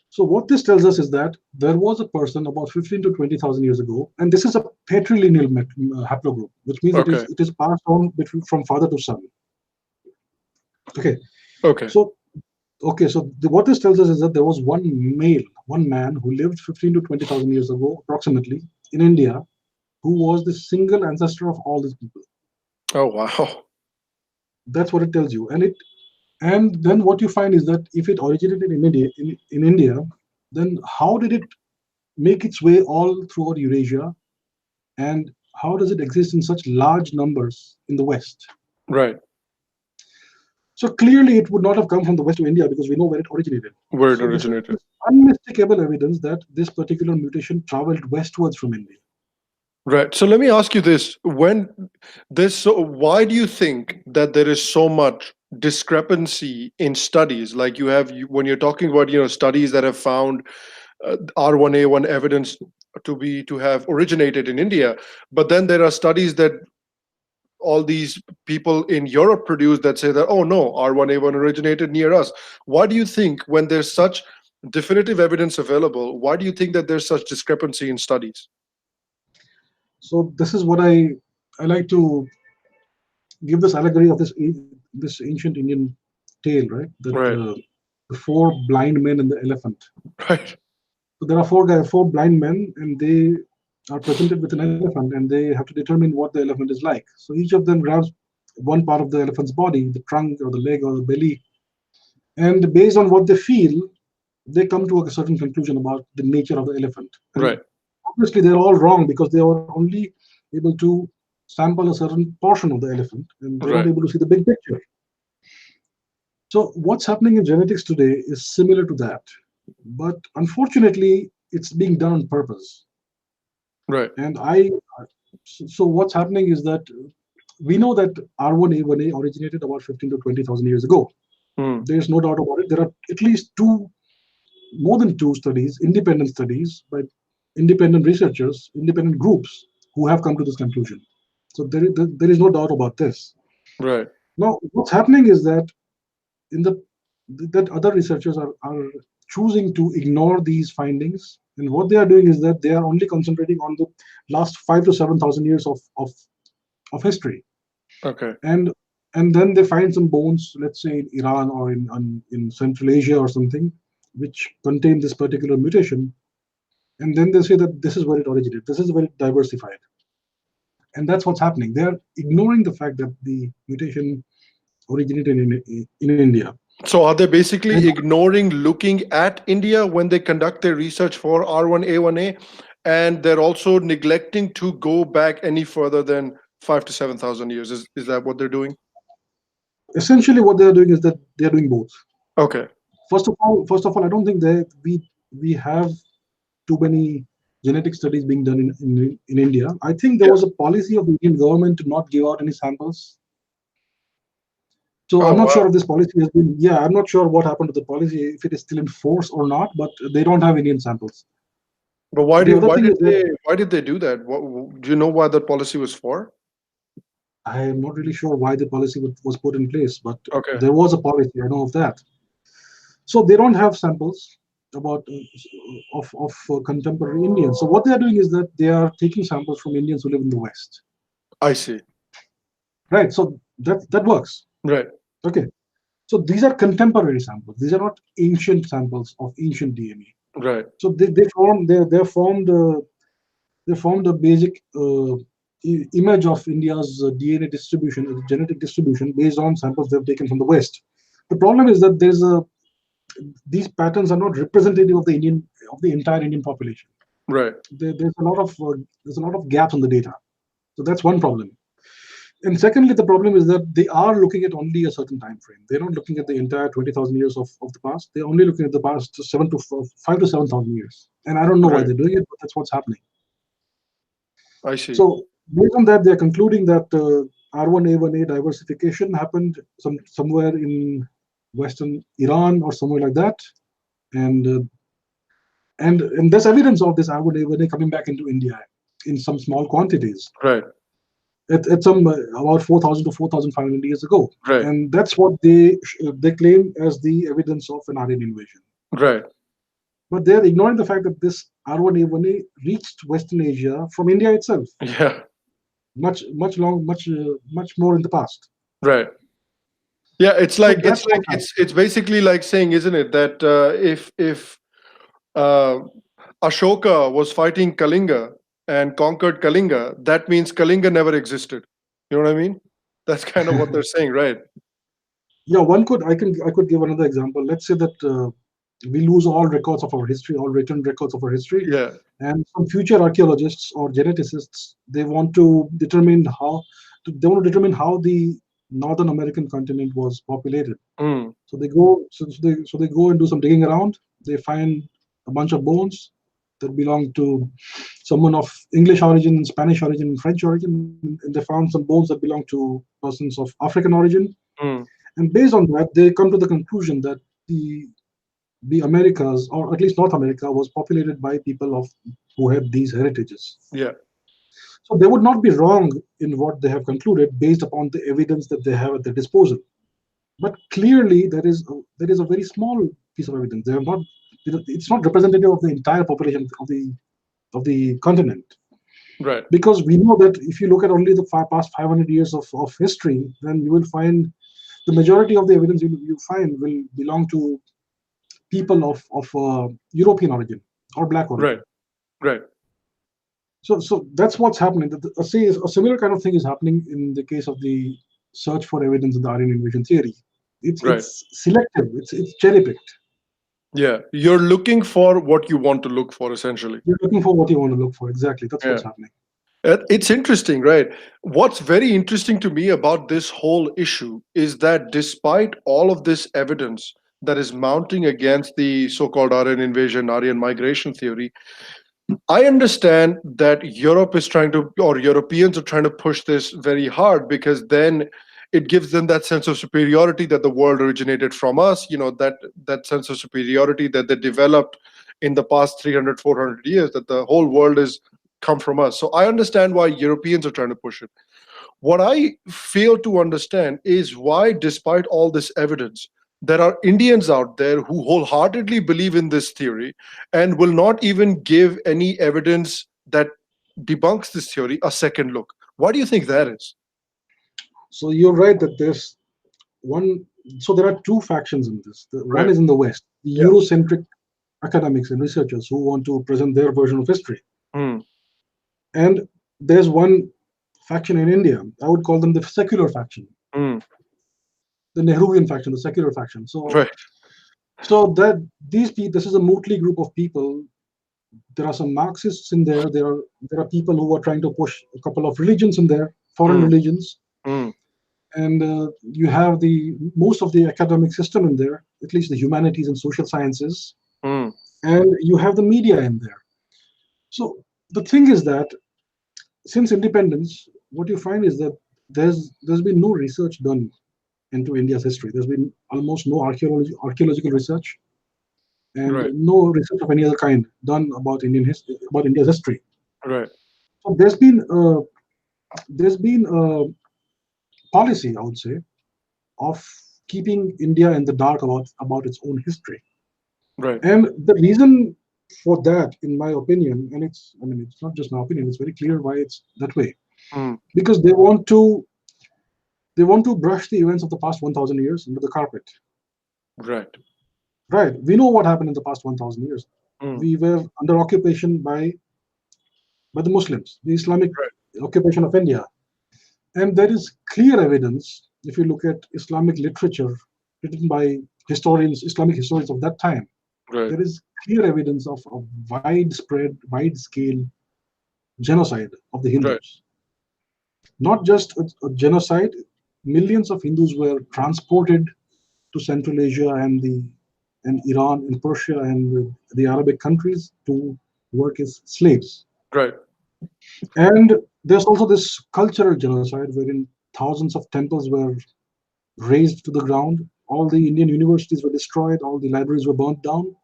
So what this tells us is that there was a person about 15 to 20,000 years ago, and this is a patrilineal haplogroup, which means Okay. it is passed on from father to son. Okay. Okay. So what this tells us is that there was one man who lived 15 to 20,000 years ago, approximately, in India, who was the single ancestor of all these people. Oh, wow. That's what it tells you. And then what you find is that if it originated in India, then how did it make its way all throughout Eurasia, and how does it exist in such large numbers in the West? Right. So clearly, it would not have come from the West to India because we know where it originated. Where it So this is originated. unmistakable evidence that this particular mutation traveled westwards from India. Right. So let me ask you this: why do you think that there is so much discrepancy in studies? Like when you're talking about studies that have found R1A1 evidence to have originated in India, but then there are studies that all these people in Europe produce that say that, oh no, R1A1 originated near us. Why do you think, when there's such definitive evidence available, why do you think that there's such discrepancy in studies? So this is what I like to give this allegory of this ancient Indian tale, right? That Right. the four blind men and the elephant. Right. So there are four blind men, and they are presented with an elephant, and they have to determine what the elephant is like. So each of them grabs one part of the elephant's body, the trunk or the leg or the belly, and based on what they feel, they come to a certain conclusion about the nature of the elephant. And Right. obviously, they're all wrong because they are only able to sample a certain portion of the elephant, and they're not Right. able to see the big picture. So what's happening in genetics today is similar to that, but unfortunately, it's being done on purpose. Right. And so what's happening is that we know that R1A1A originated about 15 to 20,000 years ago. Hmm. There's no doubt about it. There are at least more than two studies, independent studies by independent researchers, independent groups who have come to this conclusion. So there is no doubt about this. Right. Now, what's happening is that in the that other researchers are choosing to ignore these findings, and what they are doing is that they are only concentrating on the last 5 to 7,000 years of history, Okay. and then they find some bones, let's say in Iran or in Central Asia or something, which contain this particular mutation, and then they say that this is where it originated, this is where it diversified, and that's what's happening. They are ignoring the fact that the mutation originated in India. So are they And basically ignoring looking at India when they conduct their research for R1A1A, and they're also neglecting to go back any further than 5 to 7,000 years? Is that what they're doing? essentially what they are doing is that they are doing both. Okay. First of all, I don't think that we have too many genetic studies being done in India. I think there Yeah. was a policy of the Indian government to not give out any samples. So Oh, I'm not wow. sure if this policy has been. Yeah, I'm not sure what happened to the policy, if it is still in force or not. But they don't have Indian samples. But why The did other why thing did is that they do that? Do you know why that policy was for? I am not really sure why the policy was put in place, but Okay. there was a policy. I know of that. So they don't have samples about of contemporary Indians. So what they are doing is that they are taking samples from Indians who live in the West. I see. Right. So that works. Right. Okay. So these are contemporary samples. These are not ancient samples of ancient DNA. Right. So they formed a basic image of India's DNA distribution, genetic distribution, based on samples they've taken from the West. The problem is that these patterns are not representative of the entire Indian population. Right. There's a lot of gaps in the data. So that's one problem. And secondly, the problem is that they are looking at only a certain time frame. They're not looking at the entire 20,000 years of the past. They're only looking at the past 5 to 7,000 years. And I don't know why Right. they're doing it, but that's what's happening. I see. So based on that, they're concluding that R1A1A diversification happened somewhere in Western Iran or somewhere like that, and and there's evidence of this R1A1A coming back into India in some small quantities Right. at some about 4,000 to 4,500 years ago, Right. and that's what they claim as the evidence of an Aryan invasion. Right. But they're ignoring the fact that this R1A1A reached Western Asia from India itself, Yeah. much more in the past. Right. Yeah. It's So like that's what happened. it's basically like saying, isn't it, that if uh, Ashoka was fighting Kalinga and conquered Kalinga, that means Kalinga never existed. You know what I mean? That's kind of what they're saying, right? Yeah, I could give another example. Let's say that we lose all records of our history, all written records of our history, Yeah. and some future archaeologists or geneticists, they want to determine how the Northern American continent was populated. Mm. So they go and do some digging around. They find a bunch of bones that belong to someone of English origin, Spanish origin, French origin, and they found some bones that belong to persons of African origin. Mm. And based on that, they come to the conclusion that the Americas, or at least North America, was populated by people who had these heritages. Yeah. So they would not be wrong in what they have concluded based upon the evidence that they have at their disposal. But clearly, there is a very small piece of evidence. They are not. It's not representative of the entire population of the continent. Right. Because we know that if you look at only the past 500 years of history, then you will find the majority of the evidence you find will belong to people of European origin or black origin. Right. Right. So that's what's happening. See, a similar kind of thing is happening in the case of the search for evidence in the Aryan invasion theory. Right. It's selective. It's cherry picked. Yeah. You're looking for what you want to look for, essentially. You're looking for what you want to look for. Exactly. That's Yeah. what's happening. It's interesting, right? What's very interesting to me about this whole issue is that despite all of this evidence that is mounting against the so-called Aryan invasion, Aryan migration theory, I understand that Europe is trying to, or Europeans are trying to push this very hard, because then it gives them that sense of superiority that the world originated from us, that sense of superiority that they developed in the past 300, 400 years, that the whole world is come from us. So I understand why Europeans are trying to push it. What I fail to understand is why, despite all this evidence, there are Indians out there who wholeheartedly believe in this theory and will not even give any evidence that debunks this theory a second look. Why do you think that is? So you're right that there's one. So there are two factions in this. One Right. is in the West, the Yeah. Eurocentric academics and researchers who want to present their version of history, Mm. and there's one faction in India. I would call them the secular faction, Mm. the Nehruvian faction, the secular faction. Right. So that this is a motley group of people. There are some Marxists in there. There are people who are trying to push a couple of religions in there, foreign Mm. religions, Mm. and you have the most of the academic system in there, at least the humanities and social sciences, Mm. and you have the media in there. So the thing is that since independence, what you find is that there's been no research done into India's history. There's been almost no archaeological research, and Right. no research of any other kind done about India's history. Right. So there's been a policy, I would say, of keeping India in the dark about its own history. Right. And the reason for that, in my opinion, and it's not just my opinion, it's very clear why it's that way. Mm. Because they want to brush the events of the past 1,000 years under the carpet. Right. Right. We know what happened in the past 1,000 years. Mm. We were under occupation by the Muslims, the Islamic Right. occupation of India. And there is clear evidence, if you look at Islamic literature written by historians, Islamic historians of that time, Right. there is clear evidence of widespread, wide-scale genocide of the Right. Hindus. Not just a genocide, millions of Hindus were transported to Central Asia and Iran and Persia and the Arabic countries to work as slaves. Right. And there's also this cultural genocide wherein thousands of temples were razed to the ground, all the Indian universities were destroyed, all the libraries were burnt down.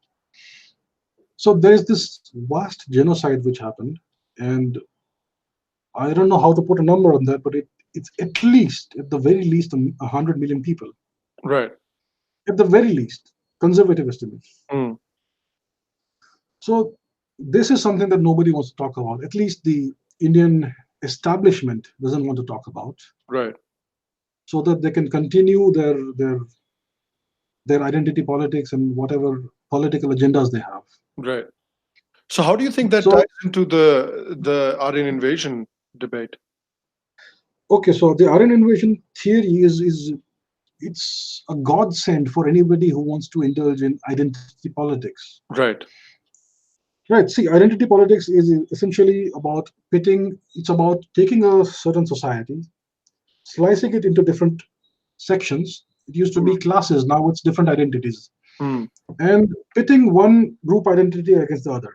So there's this vast genocide which happened, and I don't know how to put a number on that, but it's at least, at the very least, 100 million people. Right. At the very least, conservative estimates. Mm. So this is something that nobody wants to talk about. At least the Indian establishment doesn't want to talk about, Right. so that they can continue their identity politics and whatever political agendas they have. Right. So how do you think that So ties into the Aryan invasion debate? okay, so the Aryan invasion theory is it's a godsend for anybody who wants to indulge in identity politics. Right. Right. See, identity politics is essentially about pitting. It's about taking a certain society, slicing it into different sections. It used to Mm. be classes. Now it's different identities, Mm. and pitting one group identity against the other,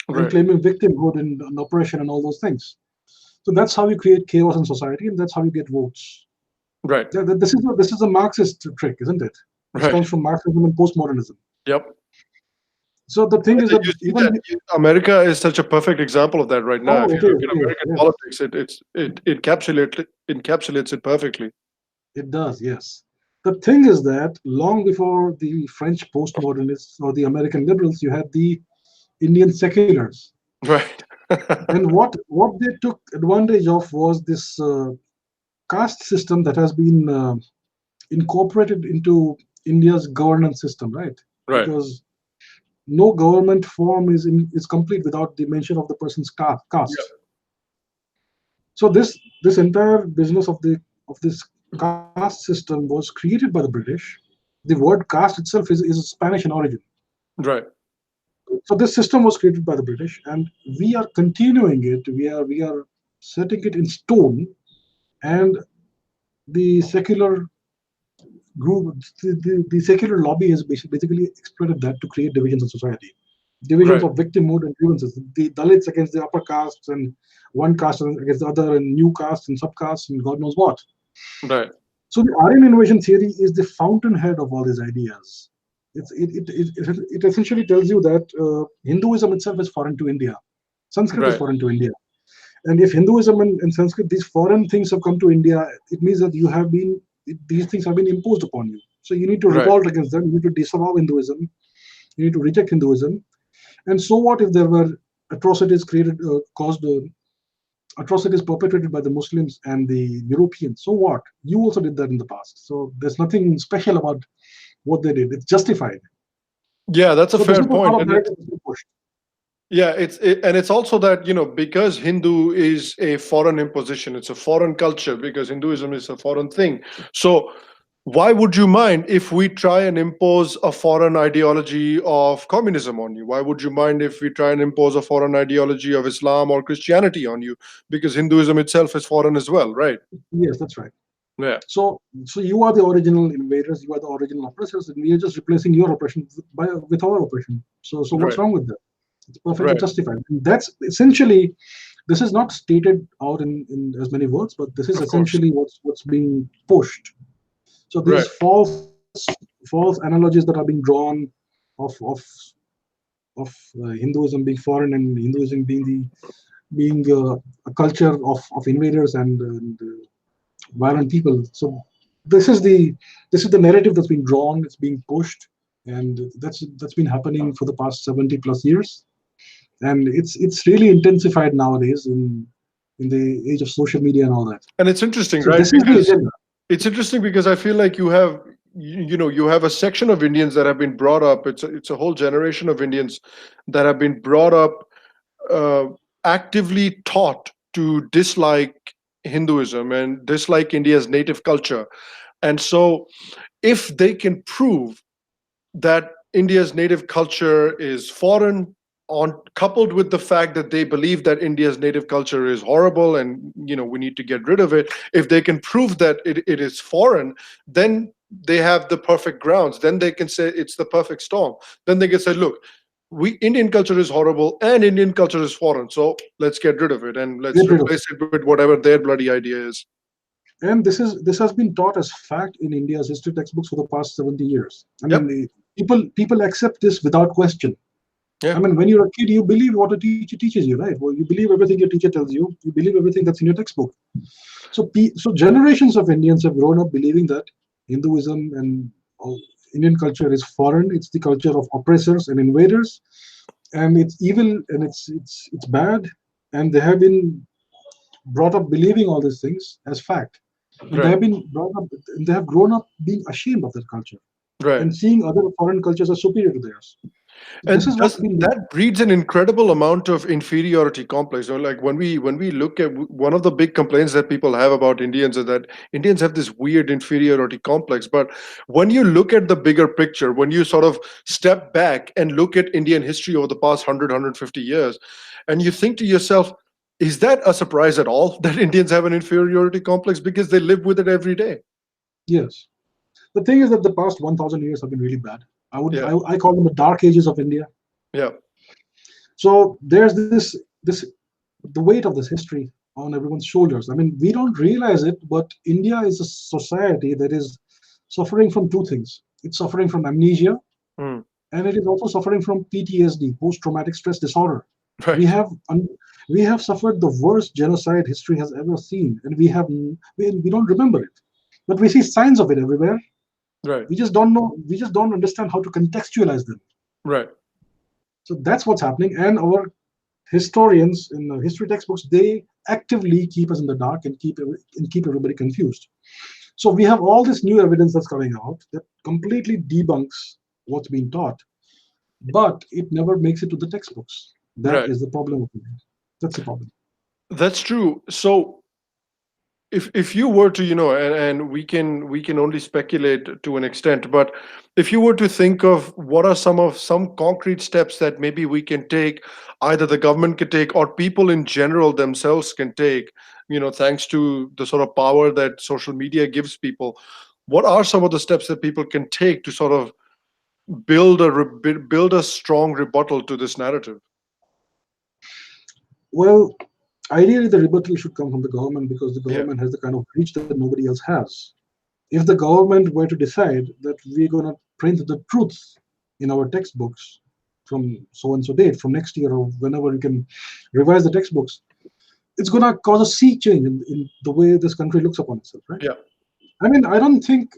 and Right. claiming victimhood and oppression and all those things. So that's how you create chaos in society, and that's how you get votes. Right. This is a Marxist trick, isn't it? This Right. comes from Marxism and postmodernism. Yep. So the thing is that You see even that America is such a perfect example of that right now. oh, If it you is, look at it is, American yes, politics, it encapsulates it perfectly. it does, yes. The thing is that long before the French postmodernists or the American liberals, you had the Indian seculars, Right. and what they took advantage of was this caste system that has been incorporated into India's governance system, right? Right. Because no government form is complete without the mention of the person's Yeah. caste. So this entire business of this caste system was created by the British. The word caste itself is Spanish in origin. Right. So this system was created by the British, and we are continuing it. We are setting it in stone, and the secular group, the secular lobby has basically exploited that to create divisions in society, divisions Right. of victimhood and grievances. The Dalits against the upper castes, and one caste against the other, and new castes and subcastes, and God knows what. Right. So the Aryan invasion theory is the fountainhead of all these ideas. It essentially tells you that Hinduism itself is foreign to India. Sanskrit is Right. foreign to India. And if Hinduism and Sanskrit, these foreign things have come to India, it means that these things have been imposed upon you. So you need to Right. revolt against them. You need to disavow Hinduism. You need to reject Hinduism. And so what if there were atrocities caused atrocities perpetrated by the Muslims and the Europeans? So what? You also did that in the past. So there's nothing special about what they did. It's justified. Yeah, that's a So this fair is the sort point. of narrative that's been pushed. Yeah, and it's also that, because Hindu is a foreign imposition, it's a foreign culture, because Hinduism is a foreign thing. So why would you mind if we try and impose a foreign ideology of communism on you? Why would you mind if we try and impose a foreign ideology of Islam or Christianity on you? Because Hinduism itself is foreign as well, right? Yes, that's right. Yeah. So you are the original invaders, you are the original oppressors, and we are just replacing your oppression with our oppression. So what's Right. wrong with that? It's perfectly Right. justified. And that's essentially, this is not stated out in as many words, but this is Of course. essentially what's being pushed. So these Right. false analogies that are being drawn of Hinduism being foreign and Hinduism being a culture of invaders and violent people. So this is the this is the narrative that's being drawn. It's being pushed, and that's been happening for the past 70 plus years, and it's really intensified nowadays in the age of social media and all that. And it's interesting, So right? this is the Because agenda. it's interesting because I feel like you have a section of Indians that have been brought up. It's a whole generation of Indians that have been brought up, uh, actively taught to dislike Hinduism and dislike India's native culture. And so, if they can prove that India's native culture is foreign, on coupled with the fact that they believe that India's native culture is horrible and we need to get rid of it. If they can prove that it is foreign, then they have the perfect grounds. Then they can say it's the perfect storm. Then they can say, look, we Indian culture is horrible and Indian culture is foreign. So let's get rid of it and let's Get rid of replace it with whatever their bloody idea is. it. And this has been taught as fact in India's history textbooks for the past 70 years. I Yep. mean, people accept this without question. Yeah. I mean, when you're a kid, you believe what a teacher teaches you, right? Well, you believe everything your teacher tells you. You believe everything that's in your textbook. So generations of Indians have grown up believing that Hinduism and Indian culture is foreign. It's the culture of oppressors and invaders, and it's evil and it's bad. And they have been brought up believing all these things as fact, and they Right. have been brought up. They have grown up being ashamed of their culture Right. and seeing other foreign cultures as superior to theirs. This And is what's does been. that breeds an incredible amount of inferiority complex. Like when we look at one of the big complaints that people have about Indians is that Indians have this weird inferiority complex. But when you look at the bigger picture, when you sort of step back and look at Indian history over the past 100, 150 years, and you think to yourself, is that a surprise at all that Indians have an inferiority complex because they live with it every day? Yes. The thing is that the past 1,000 years have been really bad. Yeah, I call them the dark ages of India. yeah, So there's this the weight of this history on everyone's shoulders. I mean, we don't realize it, but India is a society that is suffering from two things. It's suffering from amnesia, mm, and it is also suffering from PTSD, post-traumatic stress disorder. We right, have we have suffered the worst genocide history has ever seen, and we don't remember it, but we see signs of it everywhere. right, We just don't know. We just don't understand how to contextualize them. right. So that's what's happening, and our historians in the history textbooks, they actively keep us in the dark and keep everybody confused. So we have all this new evidence that's coming out that completely debunks what's being taught, but it never makes it to the textbooks. That Right. is the problem with it. That's the problem. That's true. So if you were to, and we can only speculate to an extent, but if you were to think of what are some concrete steps that maybe we can take, either the government can take or people in general themselves can take, thanks to the sort of power that social media gives people, what are some of the steps that people can take to sort of build a strong rebuttal to this narrative? Well, ideally, the rebuttal should come from the government because the Yeah. government has the kind of reach that nobody else has. If the government were to decide that we're going to print the truth in our textbooks from so and so date, from next year or whenever you can revise the textbooks, it's going to cause a sea change in the way this country looks upon itself, right? Yeah. I mean, I don't think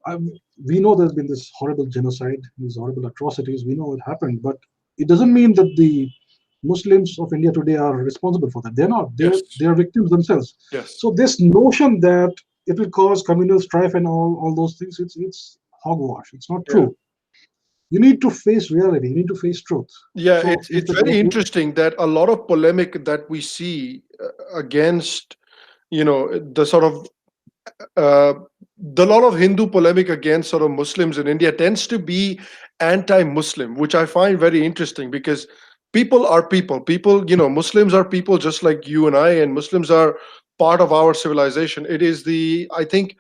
I, we know there's been this horrible genocide, these horrible atrocities. We know it happened, but it doesn't mean that the Muslims of India today are responsible for that. They're not. Yes. They're victims themselves. Yes. So this notion that it will cause communal strife and all those things, it's hogwash. It's not Yeah. true. You need to face reality. You need to face truth. Yeah, So it's if it's the very government, interesting that a lot of polemic that we see against, the sort of uh, the lot of Hindu polemic against sort of Muslims in India tends to be anti-Muslim, which I find very interesting because people are people. People, Muslims are people just like you and I, and Muslims are part of our civilization. I think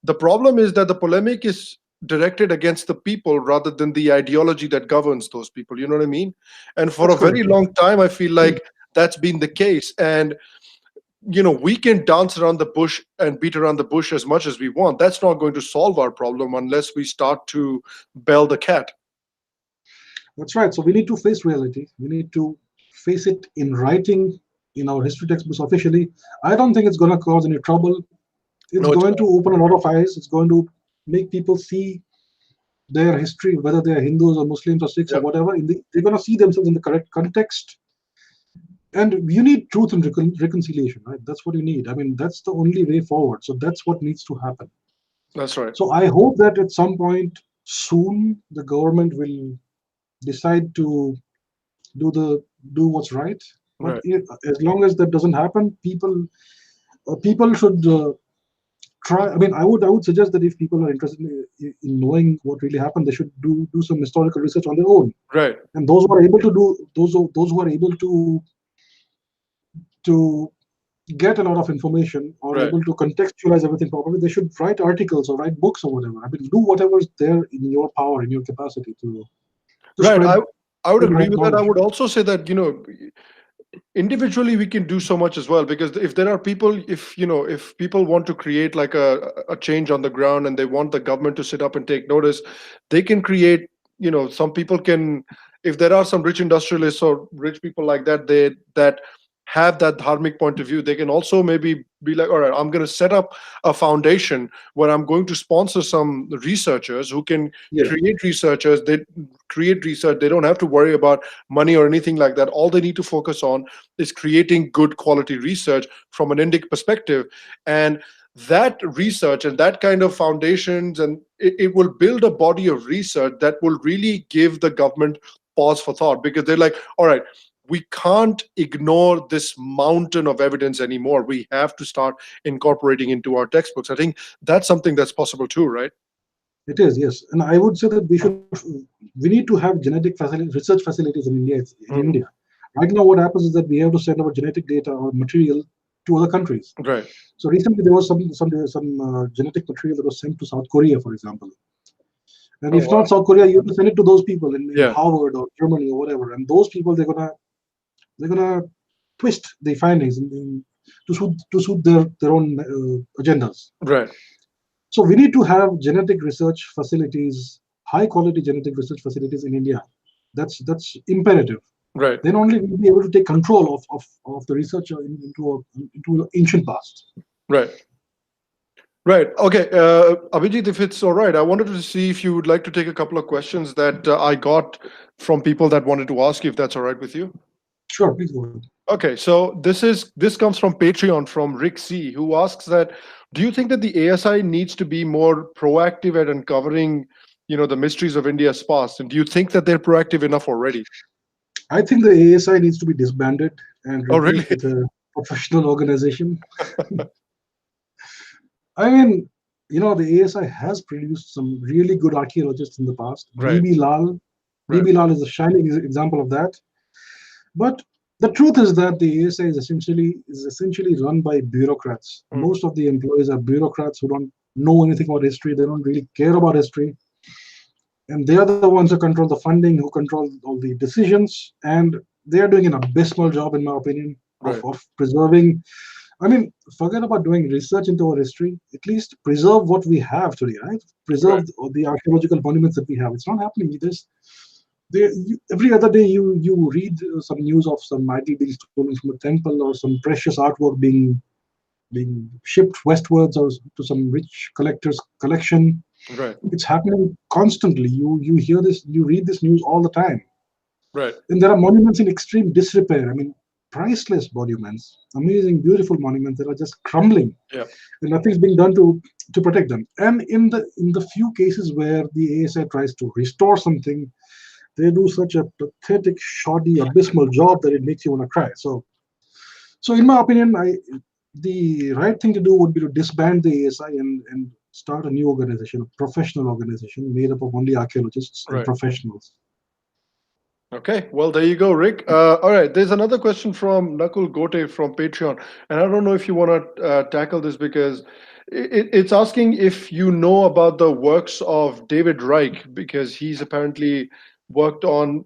the problem is that the polemic is directed against the people rather than the ideology that governs those people. You know what I mean? And for that's a very correct. long time, I feel like that's been the case. And we can dance around the bush and beat around the bush as much as we want. That's not going to solve our problem unless we start to bell the cat. That's right. So we need to face reality. We need to face it in writing in our history textbooks officially. I don't think it's going to cause any trouble. It's No, it's going not. to open a lot of eyes. It's going to make people see their history, whether they are Hindus or Muslims or Sikhs or Yeah, whatever. They're going to see themselves in the correct context. And you need truth and reconciliation, right? That's what you need. I mean, that's the only way forward. So that's what needs to happen. that's right. So I hope that at some point soon the government will decide to do the do what's right But Right. as long as that doesn't happen, people should try. I mean, I would suggest that if people are interested in knowing what really happened, they should do some historical research on their own. Right. And those who are able to do those who are able to get a lot of information or Right. able to contextualize everything properly, they should write articles or write books or whatever. I mean, do whatever is there in your power, in your capacity to Right. spread I would the agree right with that. I knowledge. would also say that, individually we can do so much as well, because if there are people, if people want to create like a change on the ground and they want the government to sit up and take notice, they can create, some people can, if there are some rich industrialists or rich people like that, they that have that dharmic point of view, they can also maybe be like, all right, I'm going to set up a foundation where I'm going to sponsor some researchers who can Yes, create researchers they create research. They don't have to worry about money or anything like that. All they need to focus on is creating good quality research from an Indic perspective. And that research and that kind of foundations, and it will build a body of research that will really give the government pause for thought, because they're like, all right, we can't ignore this mountain of evidence anymore. We have to start incorporating into our textbooks. I think that's something that's possible too, right? it is. Yes, and I would say that we need to have genetic research facilities in India. In Mhm. India, right now, what happens is that we have to send our genetic data or material to other countries. Right. So recently, there was some genetic material that was sent to South Korea, for example. And Oh if wow. not South Korea, you have to send it to those people in Yeah. Harvard or Germany or whatever. And those people, they're gonna twist the findings to suit their own agendas. Right. So we need to have genetic research facilities, high quality genetic research facilities in India. That's imperative. Right. Then only we'll be able to take control of the research into the ancient past. Right. Right. Okay. Abhijit, if it's all right, I wanted to see if you would like to take a couple of questions that I got from people that wanted to ask you, if that's all right with you. Sure, please go ahead. Okay, so this comes from Patreon from Rick C, who asks that, do you think that the ASI needs to be more proactive at uncovering, the mysteries of India's past? And do you think that they're proactive enough already? I think the ASI needs to be disbanded and Oh, really? replaced with a professional organization. I mean, the ASI has produced some really good archaeologists in the past. Right. BB Lal, Right. BB Lal is a shining example of that. But the truth is that the ASI is essentially run by bureaucrats. Mm. Most of the employees are bureaucrats who don't know anything about history. They don't really care about history, and they are the ones who control the funding, who control all the decisions, and they are doing an abysmal job, in my opinion, of, Right. of preserving. I mean, forget about doing research into our history. At least preserve what we have today, right? Right. Preserve the archaeological monuments that we have. It's not happening. Every other day you read some news of some idol being stolen from a temple or some precious artwork being shipped westwards or to some rich collector's collection. Right. It's happening constantly. You hear this, you read this news all the time. Right. And there are monuments in extreme disrepair. I mean, priceless monuments, amazing, beautiful monuments that are just crumbling, Yeah. and nothing's being done to protect them. And in the few cases where the ASI tries to restore something, they do such a pathetic, shoddy, abysmal job that it makes you want to cry. So in my opinion, the right thing to do would be to disband the ASI and start a new organization, a professional organization made up of only archaeologists and Right. professionals. Okay, well, there you go, Rick. All right, there's another question from Nakul Gote from Patreon, and I don't know if you want to tackle this, because it's asking if you know about the works of David Reich, because he's apparently worked on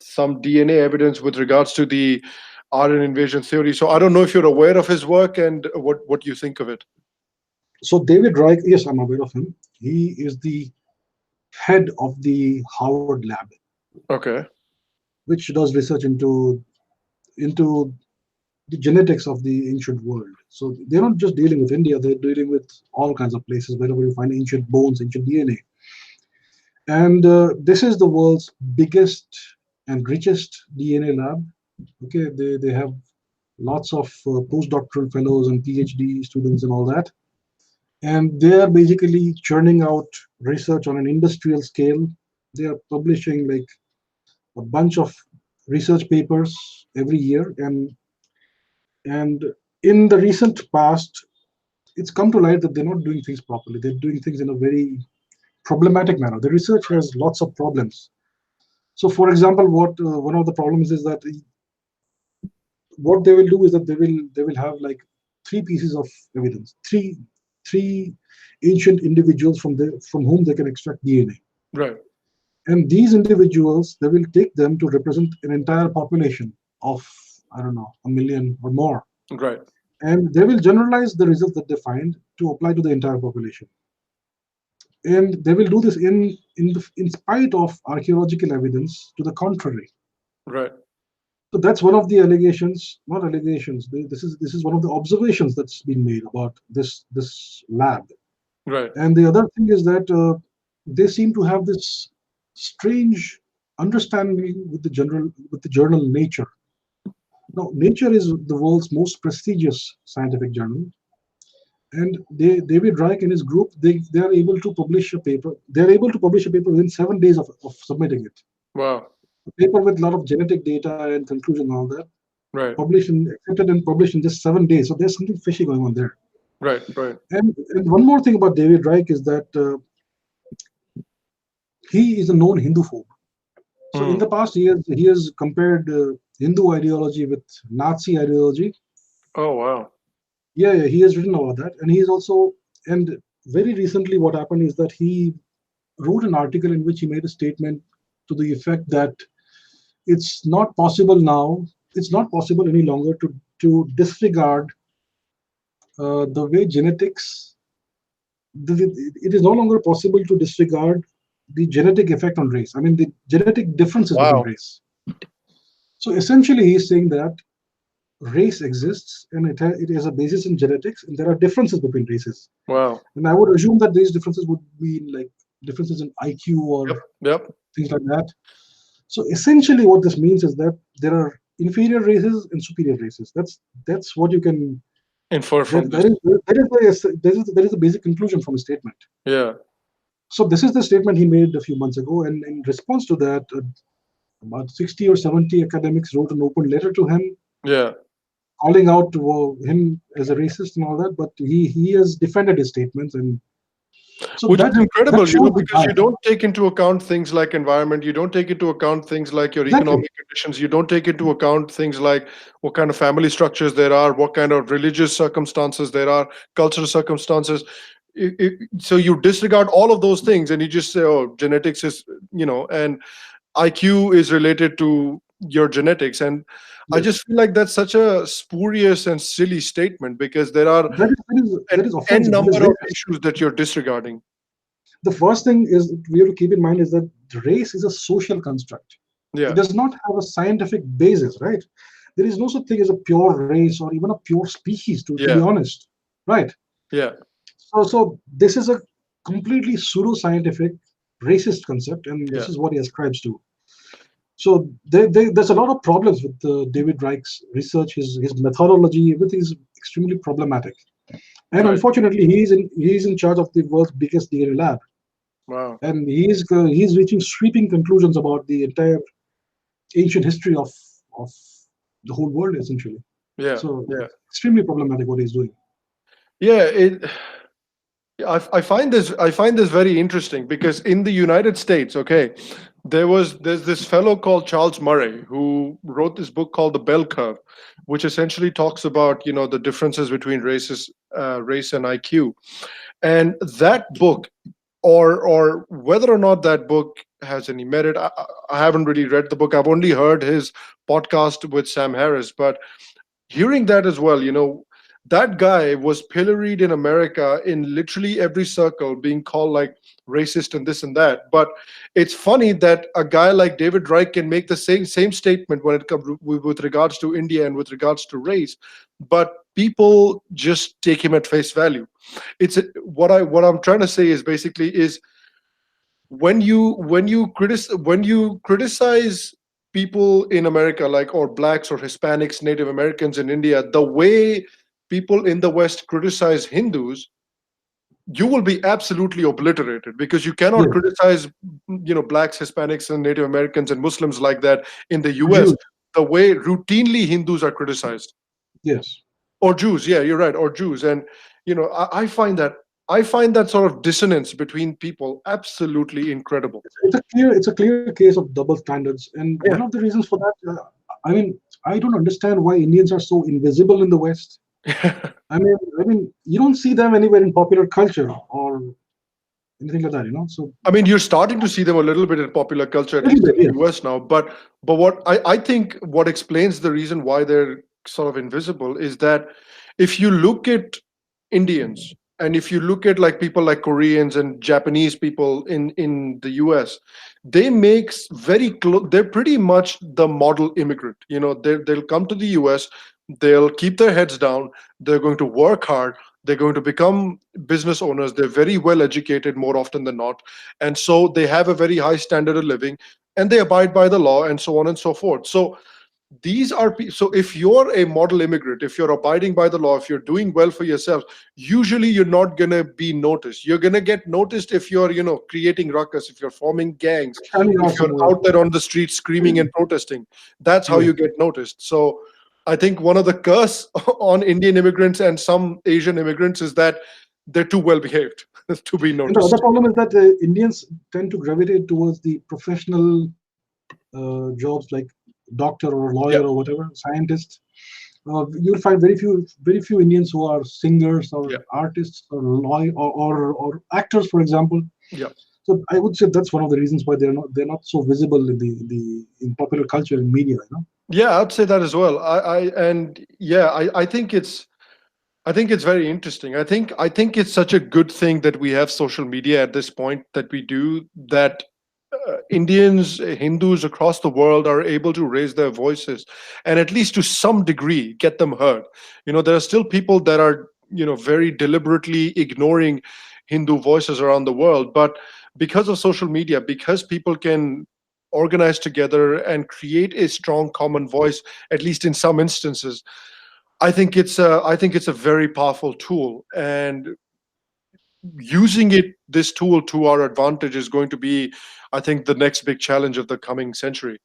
some DNA evidence with regards to the Aryan invasion theory. So I don't know if you're aware of his work and what you think of it. So David Reich, yes, I'm aware of him. He is the head of the Howard Lab, Okay. which does research into the genetics of the ancient world. So they're not just dealing with India; they're dealing with all kinds of places wherever you find ancient bones, ancient DNA. And this is the world's biggest and richest DNA lab. Okay, they have lots of postdoctoral fellows and PhD students and all that. And they are basically churning out research on an industrial scale. They are publishing like a bunch of research papers every year, and in the recent past, it's come to light that they're not doing things properly. They're doing things in a very problematic manner. The research has lots of problems. So, for example, what one of the problems is that what they will do is that they will have like three pieces of evidence, three ancient individuals from whom they can extract DNA, Right. and these individuals they will take them to represent an entire population of, I don't know, a million or more, Right. and they will generalize the results that they find to apply to the entire population, and they will do this in spite of archaeological evidence to the contrary. Right. So that's one of the allegations, not allegations. This is one of the observations that's been made about this lab. Right. And the other thing is that they seem to have this strange understanding with the journal Nature. Now, Nature is the world's most prestigious scientific journal, and David Reich and his group they are able to publish a paper. They are able to publish a paper within 7 days of submitting it. Wow. A paper with a lot of genetic data and conclusion and all that, Right. published and accepted and published in just 7 days. So there's something fishy going on there. Right. Right. And one more thing about David Reich is that he is a known Hindu phobe. So in Mm. the past, he has compared Hindu ideology with Nazi ideology. Oh, wow. Yeah, yeah, he has written about that, and he's also, and very recently, what happened is that he wrote an article in which he made a statement to the effect that it's not possible now. It's not possible any longer to disregard the way genetics. It is no longer possible to disregard the genetic effect on race. I mean, the genetic differences between Wow. race. So essentially, he's saying that race exists and it has a basis in genetics, and there are differences between races. Wow. And I would assume that these differences would be like differences in IQ or Yep. Yep. things like that. So essentially, what this means is that there are inferior races and superior races. That's what you can. Infer from That, this. that is the basic conclusion from his statement. Yeah. So this is the statement he made a few months ago, and in response to that, about 60 or 70 academics wrote an open letter to him, Yeah. calling out to him as a racist and all that. But he has defended his statements, and so Which is that incredible, shows the because guy. you don't take into account things like environment, you don't take into account things like your Exactly. economic conditions, you don't take into account things like what kind of family structures there are, what kind of religious circumstances there are, cultural circumstances. So you disregard all of those things and you just say, oh, genetics is, and IQ is related to your genetics. And I Yes, just feel like that's such a spurious and silly statement, because there are an that is n offensive. That is number of racist. issues that you're disregarding. The first thing is we have to keep in mind is that race is a social construct. It Yeah. does not have a scientific basis, right? There is no such thing as a pure race or even a pure species, to be Yeah. honest, right? Yeah. So this is a completely pseudo-scientific, racist concept, and this Yeah. is what he ascribes to. So there's a lot of problems with David Reich's research. His methodology, everything is extremely problematic. And Right. unfortunately, he's in charge of the world's biggest DNA lab, Wow. and he's reaching sweeping conclusions about the entire ancient history of the whole world, essentially. Yeah. So Yeah. it's extremely problematic what he's doing. Yeah. I find this very interesting, because in the United States, okay, there's this fellow called Charles Murray who wrote this book called The Bell Curve, which essentially talks about the differences between race and IQ. And that book, or whether or not that book has any merit, I haven't really read the book. I've only heard his podcast with Sam Harris, but hearing that as well, that guy was pilloried in America in literally every circle, being called like racist and this and that. But it's funny that a guy like David Reich can make the same statement when it comes with regards to India and with regards to race, but people just take him at face value. What I'm trying to say is basically is when you criticize people in America, like, or blacks or Hispanics, Native Americans in India, the way people in the West criticize Hindus, you will be absolutely obliterated, because you cannot Yes, criticize blacks, Hispanics, and Native Americans and Muslims like that in the US, Jews. the way routinely Hindus are criticized. Yes, Or Jews, yeah, you're right, or Jews. And I find that sort of dissonance between people absolutely incredible. it's a clear case of double standards, and one Yeah. of the reasons for that, I mean, I don't understand why Indians are so invisible in the West. I mean, you don't see them anywhere in popular culture or anything like that, you know. So I mean, you're starting to see them a little bit in popular culture, a at little least bit, in yes. the US now. But what I think what explains the reason why they're sort of invisible is that if you look at Indians, and if you look at like people like Koreans and Japanese people in the US, they make very close. They're pretty much the model immigrant. They'll come to the US, they'll keep their heads down, they're going to work hard, they're going to become business owners, they're very well educated more often than not, and so they have a very high standard of living, and they abide by the law, and so on and so forth. So so if you're a model immigrant, if you're abiding by the law, if you're doing well for yourself, usually you're not going to be noticed. You're going to get noticed if you're creating ruckus, if you're forming gangs, Standing if out you're somewhere. out there on the street screaming and protesting. That's how Yeah. you get noticed. So I think one of the curse on Indian immigrants and some Asian immigrants is that they're too well behaved to be And the other noticed. problem is that Indians tend to gravitate towards the professional jobs like doctor or lawyer Yeah, or whatever, scientist. You'll find very few Indians who are singers or yeah, artists or lawyer or actors, for example. yeah. So I would say that's one of the reasons why they're not so visible in popular culture and media. You know. Yeah, I'd say that as well. And yeah, I think it's very interesting. I think it's such a good thing that we have social media at this point, that we do that. Indians, Hindus across the world are able to raise their voices, and at least to some degree get them heard. There are still people that are very deliberately ignoring Hindu voices around the world, but because of social media, because people can organize together and create a strong common voice, at least in some instances, I think it's a very powerful tool, and using this tool to our advantage is going to be, I think, the next big challenge of the coming century.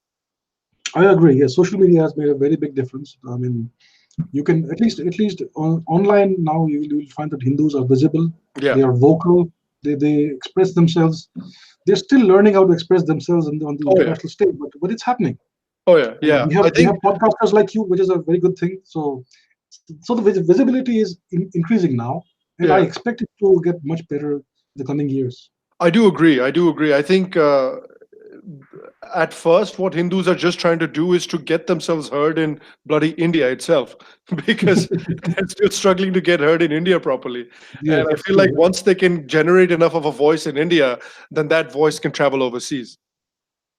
I agree. Yes, social media has made a very big difference. I mean, you can at least online now you will find that Hindus are visible. Yeah. They are vocal. They express themselves. They're still learning how to express themselves on the Oh yeah. international stage, but it's happening. Oh yeah. And Yeah. we have I we think. have podcasters like you, which is a very good thing. So the visibility is increasing now, and I Yeah. expect it to get much better in the coming years. I do agree. I do agree. I think at first, what Hindus are just trying to do is to get themselves heard in bloody India itself, because they're still struggling to get heard in India properly. And Yes, I that's feel like true. once they can generate enough of a voice in India, then that voice can travel overseas.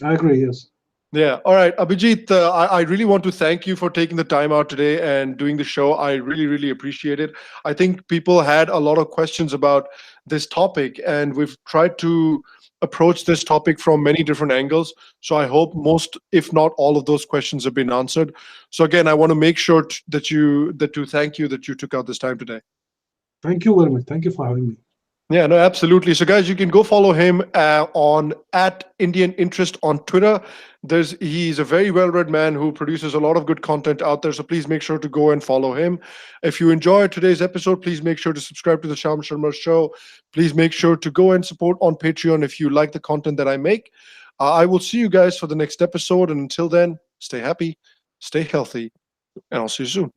I agree. Yes. Yeah. All right. Abhijit, I really want to thank you for taking the time out today and doing the show. I really, really appreciate it. I think people had a lot of questions about this topic, and we've tried to approach this topic from many different angles. So I hope most, if not all, of those questions have been answered. So again, I want to make sure that to thank you that you took out this time today. Thank you very much. Thank you for having me. Yeah, no, absolutely. So, guys, you can go follow him on at Indian Interest on Twitter. He's a very well-read man who produces a lot of good content out there. So please make sure to go and follow him. If you enjoyed today's episode, please make sure to subscribe to the Sham Sharma Show. Please make sure to go and support on Patreon if you like the content that I make. I will see you guys for the next episode, and until then, stay happy, stay healthy, and I'll see you soon.